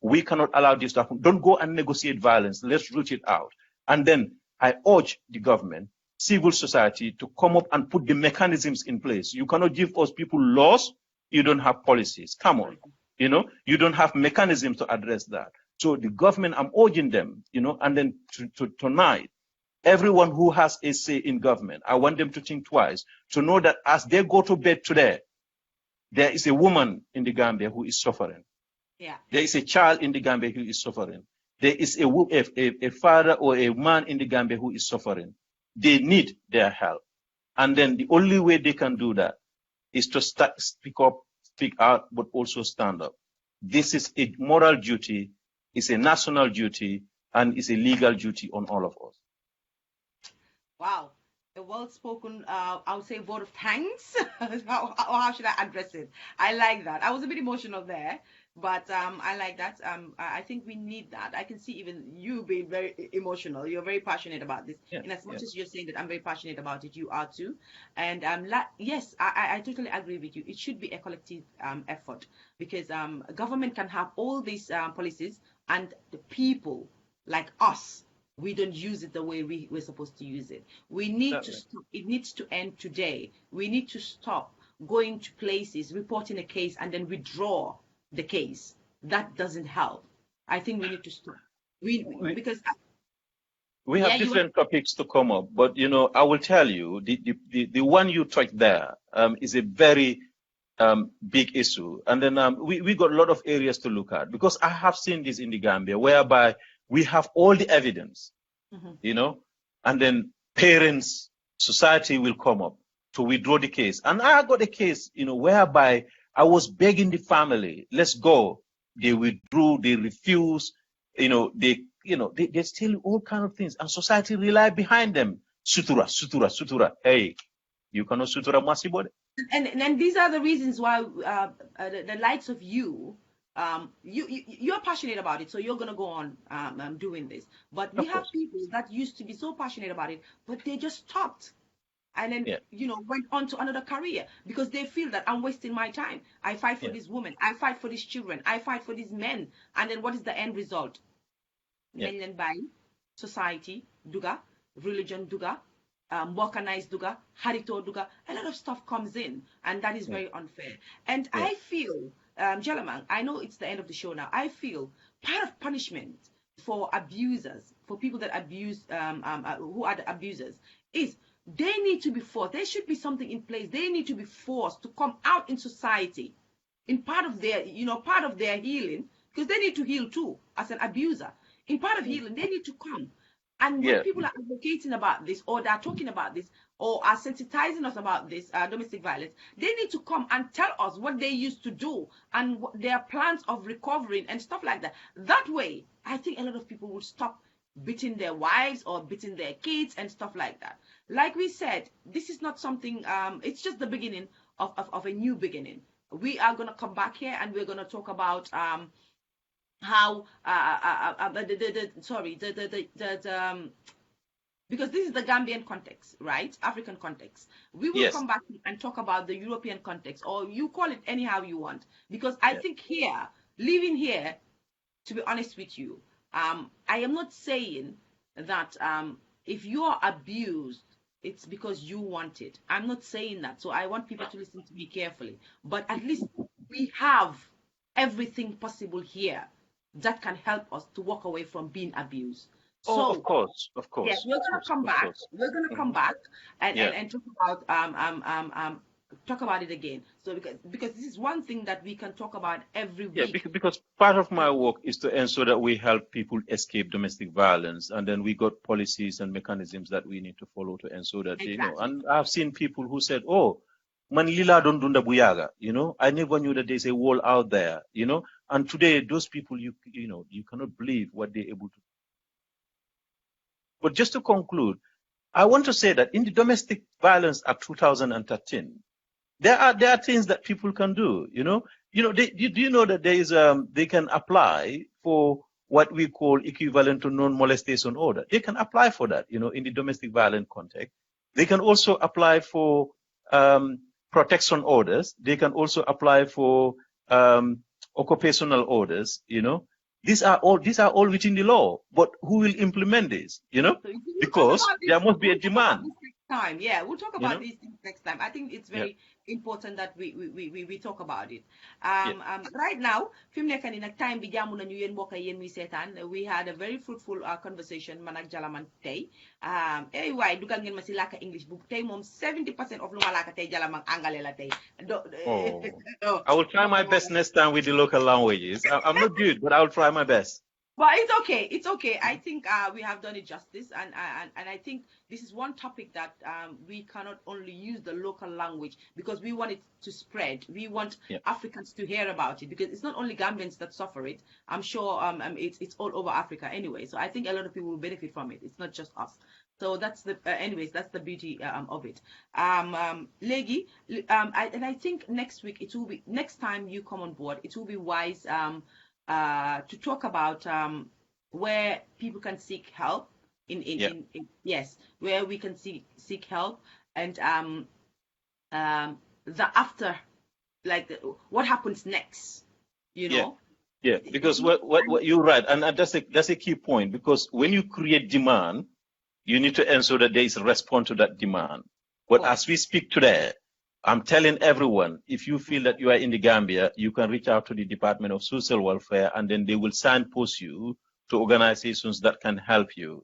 We cannot allow this to happen. Don't go and negotiate violence. Let's root it out. And then I urge the government, civil society, to come up and put the mechanisms in place. You cannot give us people laws. You don't have policies. Come on. You don't have mechanisms to address that. So the government, I'm urging them, and then tonight, everyone who has a say in government, I want them to think twice, to know that as they go to bed today, there is a woman in the Gambia who is suffering. Yeah. There is a child in the Gambia who is suffering. There is a father or a man in the Gambia who is suffering. They need their help. And then the only way they can do that is to speak up, speak out, but also stand up. This is a moral duty, it's a national duty, and it's a legal duty on all of us. Wow. A well-spoken, I would say, vote of thanks. how should I address it? I like that. I was a bit emotional there, but I like that. I think we need that. I can see even you being very emotional. You're very passionate about this. Yeah, And as much as you're saying that I'm very passionate about it, you are too. And yes, I totally agree with you. It should be a collective effort, because government can have all these policies, and the people like us, we don't use it the way we're supposed to use it. We need to stop. It needs to end today. We need to stop going to places, reporting a case, and then withdraw the case. That doesn't help. I think we need to stop. Because we have different topics to come up, but I will tell you the one you touched there is a very big issue, and then we got a lot of areas to look at, because I have seen this in the Gambia, whereby we have all the evidence, and then parents, society will come up to withdraw the case. And I got a case, whereby I was begging the family, let's go. They withdrew, they refused, they steal all kind of things, and society rely behind them. Sutura, sutura, sutura. Hey, you cannot sutura masibode. And these are the reasons why the likes of you're passionate about it, so you're gonna go on doing this. But we have people that used to be so passionate about it, but they just stopped, and then went on to another career, because they feel that I'm wasting my time. I fight for this woman, I fight for these children, I fight for these men, and then what is the end result? Men and by society duga, religion duga, Mokanized duga, harito duga, a lot of stuff comes in, and that is very unfair. And I feel, Jalamang, I know it's the end of the show now. I feel part of punishment for abusers, for people that abuse, who are the abusers, is they need to be forced. There should be something in place. They need to be forced to come out in society, in part of their, part of their healing, because they need to heal too as an abuser. In part of healing, they need to come. And when people are advocating about this, or they're talking about this, or are sensitizing us about this domestic violence, they need to come and tell us what they used to do and what their plans of recovering and stuff like that. That way, I think a lot of people will stop beating their wives or beating their kids and stuff like that. Like we said, this is not something, it's just the beginning of a new beginning. We are going to come back here and we're going to talk about how because this is the Gambian context, right? African context. We will Yes. come back and talk about the European context, or you call it anyhow you want. Because I think here, living here, to be honest with you, I am not saying that if you are abused, it's because you want it. I'm not saying that. So I want people to listen to me carefully. But at least we have everything possible here that can help us to walk away from being abused. Oh, of course. Yes, we're gonna come back. We're gonna come back and talk about it again. So because this is one thing that we can talk about every week. Yeah, because part of my work is to ensure that we help people escape domestic violence, and then we got policies and mechanisms that we need to follow to ensure that they know. And I've seen people who said, "Oh, man lila don't dunda buyaga," I never knew that there's a wall out there, And today, those people, you cannot believe what they're able to. But just to conclude, I want to say that in the Domestic Violence Act 2013, there are things that people can do. Do you know that there is they can apply for what we call equivalent to non-molestation order. They can apply for that. In the domestic violence context. They can also apply for protection orders. They can also apply for occupational orders. These are all within the law, but who will implement this? Because there must be a demand. We'll talk about these things next time. I think it's very important that we talk about it. Right now, fi mu nekk nii nag time bi jaamu nañu yéen mbokk yéen muy seetaan. We had a very fruitful conversation man ak Jalamang tey. Waay dugal ngeen ma si làkka English bu tey moom 70% of lu ma làkka tey Jalamang angale la tey. I will try my best next time with the local languages. I'm not good, but I will try my best. But it's okay. It's okay. I think we have done it justice, and I think this is one topic that we cannot only use the local language because we want it to spread. We want Africans to hear about it because it's not only Gambians that suffer it. I'm sure it's all over Africa anyway. So I think a lot of people will benefit from it. It's not just us. So that's the anyways. That's the beauty of it. Legi, and I think next week it will be next time you come on board. It will be wise. To talk about where people can seek help where we can seek help and the after, like what happens next, Yeah, because what you're right, and that's a key point, because when you create demand, you need to ensure that there is a response to that demand. But as we speak today, I'm telling everyone, if you feel that you are in the Gambia, you can reach out to the Department of Social Welfare, and then they will signpost you to organizations that can help you,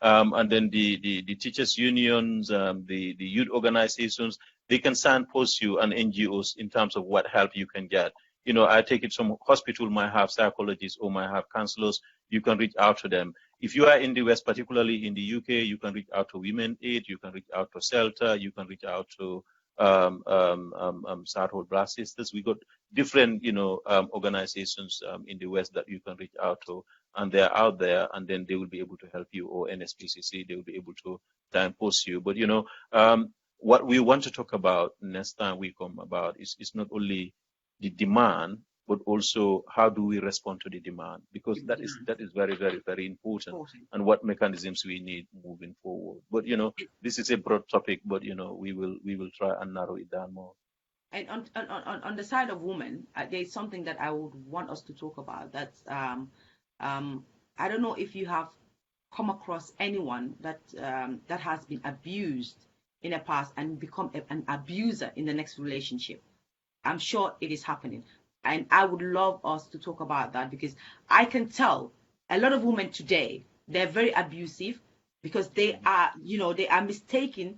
and then the teachers unions, the youth organizations, they can signpost you, and NGOs in terms of what help you can get. I take it some hospital might have psychologists or might have counselors. You can reach out to them. If you are in the West, particularly in the UK, you can reach out to Women Aid, you can reach out to Shelter, you can reach out to Southhold Brass Sisters. We got different, organizations in the West that you can reach out to, and they're out there, and then they will be able to help you, or NSPCC, they will be able to signpost you. But what we want to talk about next time we come about is not only the demand, but also how do we respond to the demand, because that is very, very, very important, and what mechanisms we need moving forward. But this is a broad topic, but we will try and narrow it down more. And on the side of women, there's something that I would want us to talk about. That's I don't know if you have come across anyone that that has been abused in the past and become an abuser in the next relationship. I'm sure it is happening. And I would love us to talk about that, because I can tell a lot of women today, they're very abusive because they are, they are mistaking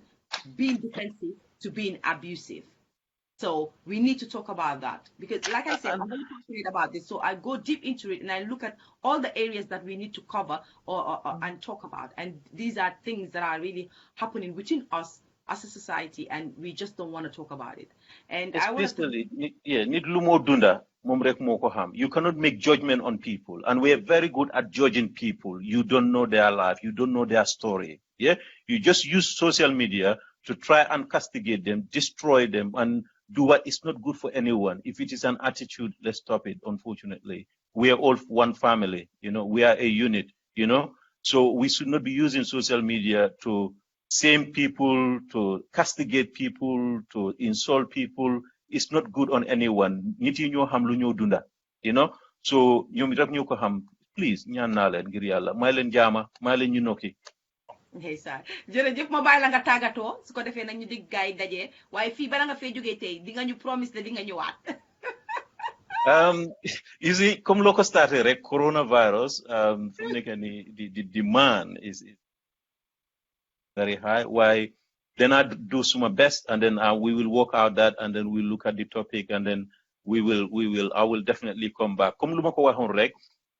being defensive to being abusive. So we need to talk about that, because like I said, I'm very passionate about this. So I go deep into it and I look at all the areas that we need to cover and talk about. And these are things that are really happening within us as a society, and we just don't want to talk about it. And especially, need lumo dunda momrek moko ham. You cannot make judgment on people, and we are very good at judging people. You don't know their life, you don't know their story. Yeah, you just use social media to try and castigate them, destroy them, and do what is not good for anyone. If it is an attitude, let's stop it. Unfortunately, we are all one family, we are a unit, so we should not be using social media to shame people, to castigate people, to insult people. It's not good on anyone. Nit yi ñoo xam lu ñoo dunda, so ñoom rek ñoo ko xam. Please ñaan naa leen ngir yàlla may leen jaama may leen ñu nokki. ndeysaan jërëjëf ma bàyyi la nga tàggatoo su ko defee nag ñu dig gaay daje waaye fii bala nga fee jógee tey di nga ñu promise de di nga ñëwaat. You see, comme loo ko starté rek coronavirus fu mu nekk nii the demand is very high. Why? Then I do my best, and then we will work out that, and then we look at the topic, and then I will definitely come back. Comme lu ma ko waxoon rek,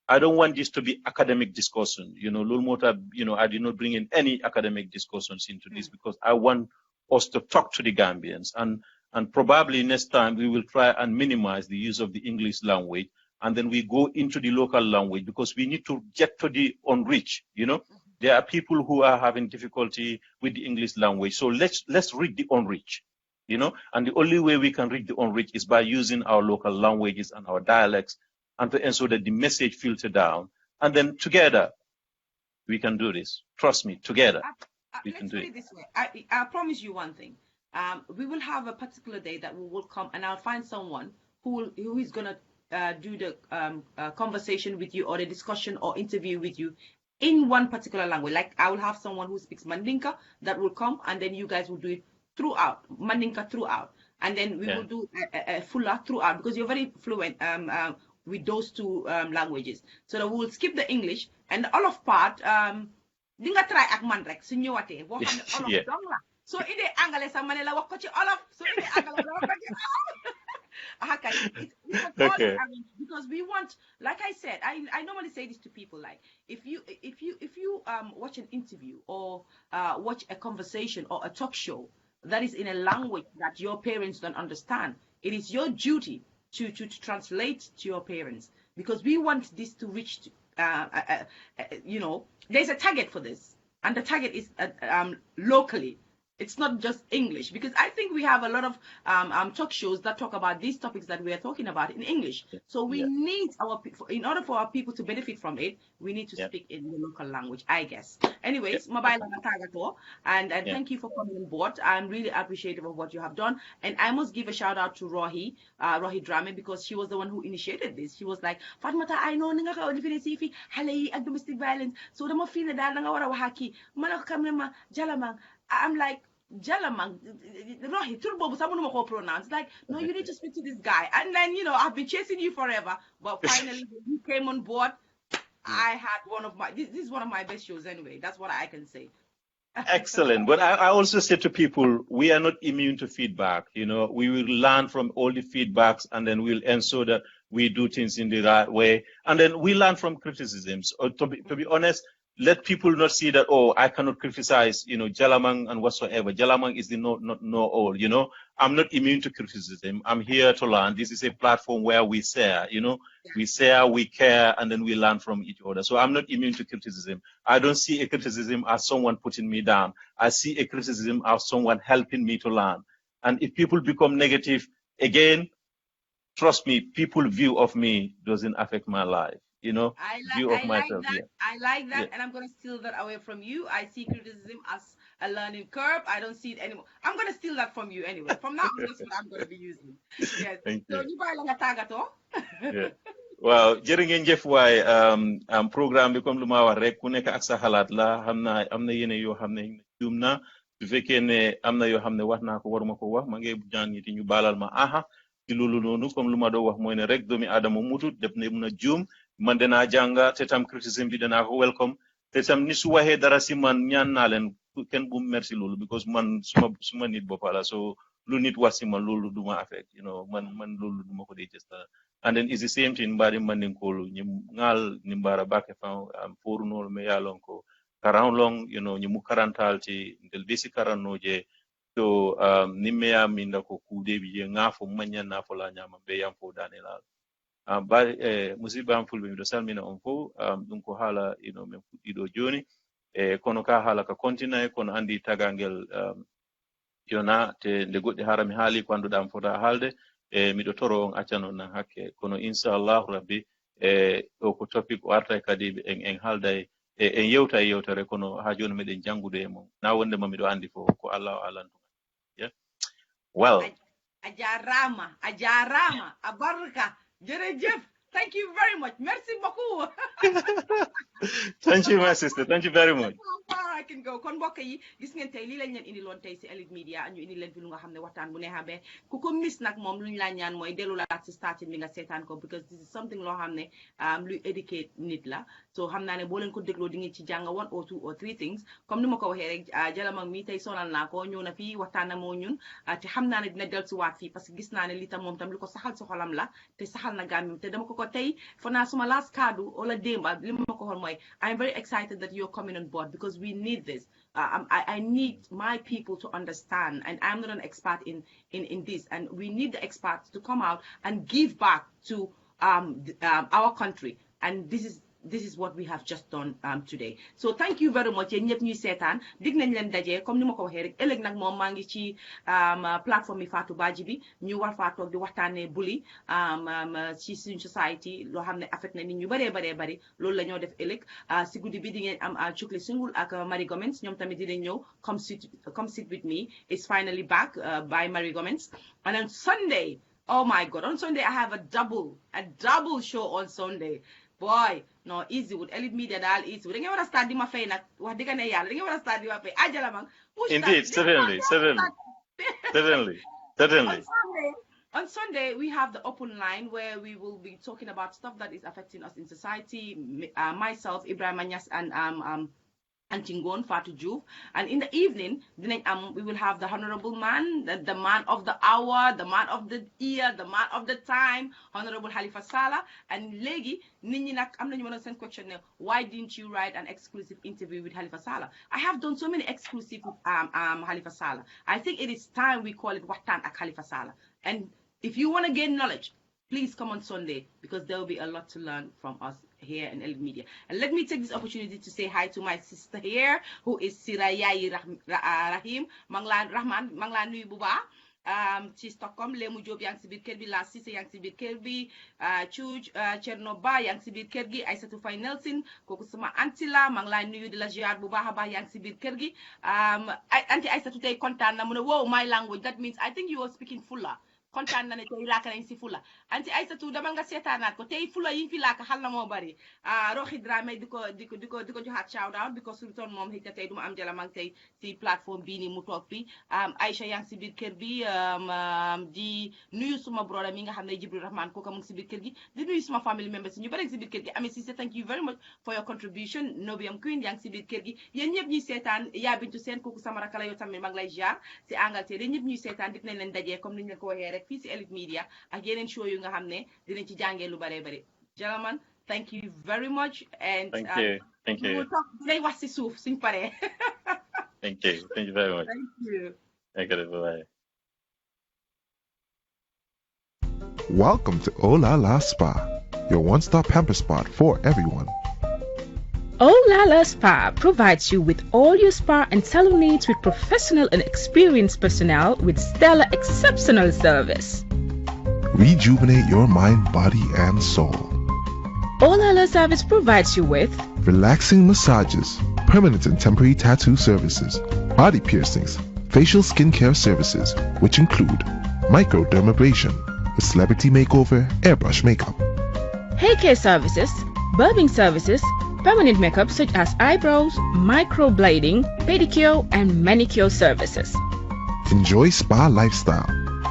I don't want this to be academic discussion. Loolu moo tax, I did not bring in any academic discussions into this because I want us to talk to the Gambians, and probably next time we will try and minimize the use of the English language, and then we go into the local language because we need to get to the unreached. There are people who are having difficulty with the English language, so let's read the unreached. And the only way we can read the unreached is by using our local languages and our dialects, and to ensure that the message filter down, and then together we can do this. Trust me, together we can do it. Let's put it this way. I promise you one thing. We will have a particular day that we will come, and I'll find someone who is gonna do the conversation with you, or the discussion or interview with you in one particular language. Like I will have someone who speaks Mandinka that will come, and then you guys will do it throughout Mandinka throughout, and then we will do Fula throughout because you're very fluent with those two languages. So that we will skip the English and the Wollof part. Dinga try ak man rek su ñëwaatee boo xam ne Wollof dong la. So ide angale sa manela wax ko ci Wollof, so ide angale la wax ko ci okay. Because we want, like I said, I normally say this to people, like if you watch an interview or watch a conversation or a talk show that is in a language that your parents don't understand, it is your duty to translate to your parents, because we want this to reach there's a target for this, and the target is locally. It's not just English, because I think we have a lot of talk shows that talk about these topics that we are talking about in English. So we need in order for our people to benefit from it, we need to speak in the local language, I guess. Anyways, and thank you for coming on board. I'm really appreciative of what you have done. And I must give a shout out to Rohi Drame, because she was the one who initiated this. She was like, Fatmata, I know nga ka sifi halay ak domestic violence. So dama feel na nga wara wahaki. Mana kamema Jalamang. I'm like, Jalamang, Rohi, pronounce. Like, no, you need to speak to this guy. And then, I've been chasing you forever. But finally, when you came on board, I had this is one of my best shows anyway. That's what I can say. Excellent. But I also say to people, we are not immune to feedback. We will learn from all the feedbacks, and then we'll ensure that we do things in the right way. And then we learn from criticisms. Or to be honest, let people not see that, I cannot criticize, Jalamang and whatsoever. Jalamang is the know all, I'm not immune to criticism. I'm here to learn. This is a platform where we share, we share, we care, and then we learn from each other. So I'm not immune to criticism. I don't see a criticism as someone putting me down. I see a criticism as someone helping me to learn. And if people become negative, again, trust me, people's view of me doesn't affect my life. View of myself. I like that, and I'm going to steal that away from you. I see criticism as a learning curve. I don't see it anymore. I'm going to steal that from you anyway. From now on, that's what I'm going to be using. Yes. Thank so you. Well, jërë ngeen jëf waay programme bi comme lu ma wax rek ku nekk ak sa xalaat la xam naa am na yeneen yoo xam ne juum na su fekkee ne am na yoo xam ne wax naa ko waruma ko wax ma ngi ñaan ñi ñu baalal ma ci loolu noonu comme lu ma doon wax mooy ne rek doomi aadama mutut def ne mun a juum man danaa jànga te tam criticism bi danaa ko welcome te tam ni su waxee dara si man ñaan naa leen kenn bu merci loolu because man suma nit boppa la so lu nit wax si man loolu duma affect man loolu duma ko dee just and then it's the same thing mbari mandinkolu ñi ngal ni mbara bake fa foru nol me yalon ko karan long ñi mu karantal ci del bisi karanoje so ni me ya minda ko kude bi je ngafo manya na fo la nyama be yam fo danelal ba musiba am fulbe mi do salmina on fo dum ko hala men fudido joni kono ka hala ka continue kono andi tagangel yona te de goddi harami haali ko anduɗa am fota haalde mi do toro on accano nan hakke kono inshallah rabbi o ko topic warta kadi en halday en yewta yewtere kono ha joni meɗen jangude e mum na wonde ma miɗo andi fo ko Allah o alantu yeah well a jarama a barka jerejef. Thank you very much. Merci beaucoup. Thank you, my sister. Thank you very much. I can go. Kon mbokk yi gis ngeen tey lii lañ leen indi loon tey si Elitemedia ñu indi leen fi lu nga xam ne waxtaan bu neexa be ku ko miss nag moom lu ñu la ñaan mooy delluwaat si starting bi nga seetaan ko because this is something loo xam ne luy educate nit la so xam naa ne boo leen ko dégloo di ngeen ci jàng 1 or 2 or 3 things comme ni ma ko waxee rek Jalamang mi tey sonal naa ko ñëw na fii waxtaan na moo ñun te xam naa ne dina dellusiwaat fii parce que gis naa ne li tam moom tam li ko saxal si xolam la te saxal na gàmmim te dama ko tey for naa suma last kaddu wala démba li ma ko xool mooy I'm very excited that you're coming on board because we need this. I need my people to understand, and I'm not an expert in this, and we need the experts to come out and give back to our country, and this is what we have just done today. So thank you very much. Yéen ñëpp ñuy seetaan dig nañ leen daje comme ni ma ko waxee rek ëllëg nag moom maa ngi ci plateforme yi Fatou Badji bi ñu war faa toog di waxtaanee bully ci suñu society loo xam ne affect na nit ñu bari loolu la ñoo def ëllëg si guddi bi di ngeen am Chukli Singul ak Marie Gomez ñoom tamit dinañ ñëw come sit with me. It's finally back by Marie Gomez. And on Sunday, oh my God, on Sunday I have a double show on Sunday. Boy, no, easy with Elitemedia daal easy. Da ngeen war a start di ma fay nag wax dëgg ne yàlla da ngeen war a start di ma fay Jalamang. Indeed, certainly. On Sunday, we have the open line where we will be talking about stuff that is affecting us in society. Myself, Ibrahim Anyas, and Tingon Fatou Diouf. And in the evening, we will have the honorable man, the man of the hour, the man of the year, the man of the time, Honorable Halifa Sallah. And Legi, I'm not even send question now. Why didn't you write an exclusive interview with Halifa Sallah? I have done so many exclusive with Halifa Sallah. I think it is time we call it Watan ak Halifa Sallah. And if you want to gain knowledge, please come on Sunday because there will be a lot to learn from us here in Elitemedia. And let me take this opportunity to say hi to my sister here, who is Sirayai Rahim Manglan Nui Buba. Ci Stockholm Lemu Job yang si biir kër bi La Cissé yang si biir kër bi Cuuj Cernoba yang si biir kër gi Aïssatou Faye Nelson kooku sama anti la maa ngi lay nuyu di la ziar bu baax a baax yang si biir kër gi anti Aïssatou tey kontaan na mu ne wow my language that means I think you were speaking Fula kontaan na ne tey laaka nañ si Fula anti Aïssatou dama nga seetaanaat ko tey Fula yi fi laaka xal na moo bari Roxi Dramé di ko joxaat shout out because su toon moom xëy na tey du ma am Jalamang tey si plateforme bii nii mu toog fi Aïcha yaa ngi si biir kër bi di nuyu suma brother mi nga xam ne Jibril Rahman kooka mu ngi si biir kër gi di nuyu suma family members ñu bari si biir kër gi Ami Cissé thank you very much for your contribution Nobiam Queen yaa ngi si biir kër gi yéen ñëpp ñuy seetaan yaa bintu seen kooku sama rakala yow tamit maa ngi lay ziar si Angleterre yéen ñëpp ñuy seetaan dig nañ leen dajee comme ni ñu leen ko waxee rek fii si Elitemedia ak yeneen show yu nga xam ne dinañ ci jàngee lu bare bare Jalamang thank you very much and thank you dinañ wax si suuf suñ paree thank you very much thank you bye. Welcome to Oh La La Spa, your one-stop pamper spot for everyone. Oh La La Spa provides you with all your spa and salon needs with professional and experienced personnel with stellar exceptional service. Rejuvenate your mind, body, and soul. Oh La La Service provides you with relaxing massages, permanent and temporary tattoo services, body piercings, facial skincare services, which include microdermabrasion, with celebrity makeover, airbrush makeup, hair care services, barbing services, permanent makeup such as eyebrows, microblading, pedicure, and manicure services. Enjoy spa lifestyle.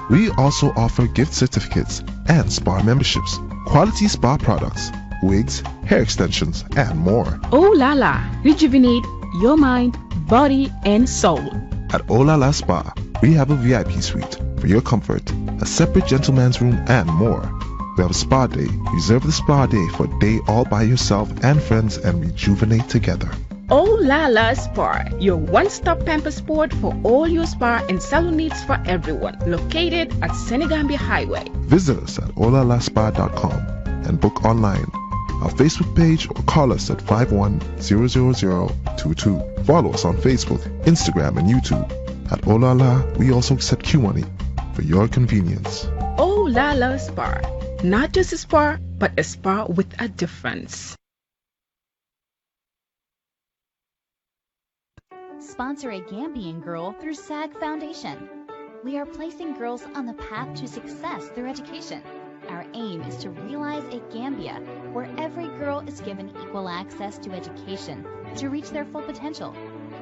We also offer gift certificates and spa memberships, quality spa products, wigs, hair extensions, and more. Oh La La, rejuvenate your mind, body, and soul. At Oh La La Spa, we have a VIP suite for your comfort, a separate gentleman's room, and more. We have a spa day. Reserve the spa day for a day all by yourself and friends and rejuvenate together. Oh La La Spa, your one-stop pamper sport for all your spa and salon needs for everyone. Located at Senegambia Highway. Visit us at olalaspa.com and book online. Our Facebook page or call us at 51-00022. Follow us on Facebook, Instagram, and YouTube. At Olala, we also accept Q Money for your convenience. Oh La La Spa, not just a spa, but a spa with a difference. Sponsor a Gambian girl through SAG Foundation. We are placing girls on the path to success through education. Our aim is to realize a Gambia where every girl is given equal access to education to reach their full potential.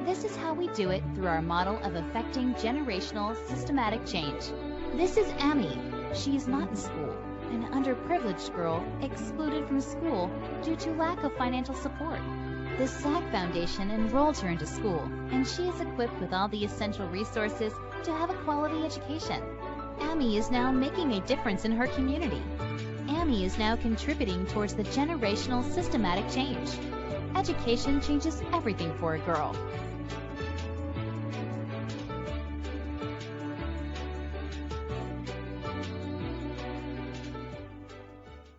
This is how we do it through our model of affecting generational systematic change. This is Amy. She is not in school, an underprivileged girl excluded from school due to lack of financial support. The SAG Foundation enrolled her into school, and she is equipped with all the essential resources to have a quality education. Amy is now making a difference in her community. Amy is now contributing towards the generational systematic change. Education changes everything for a girl.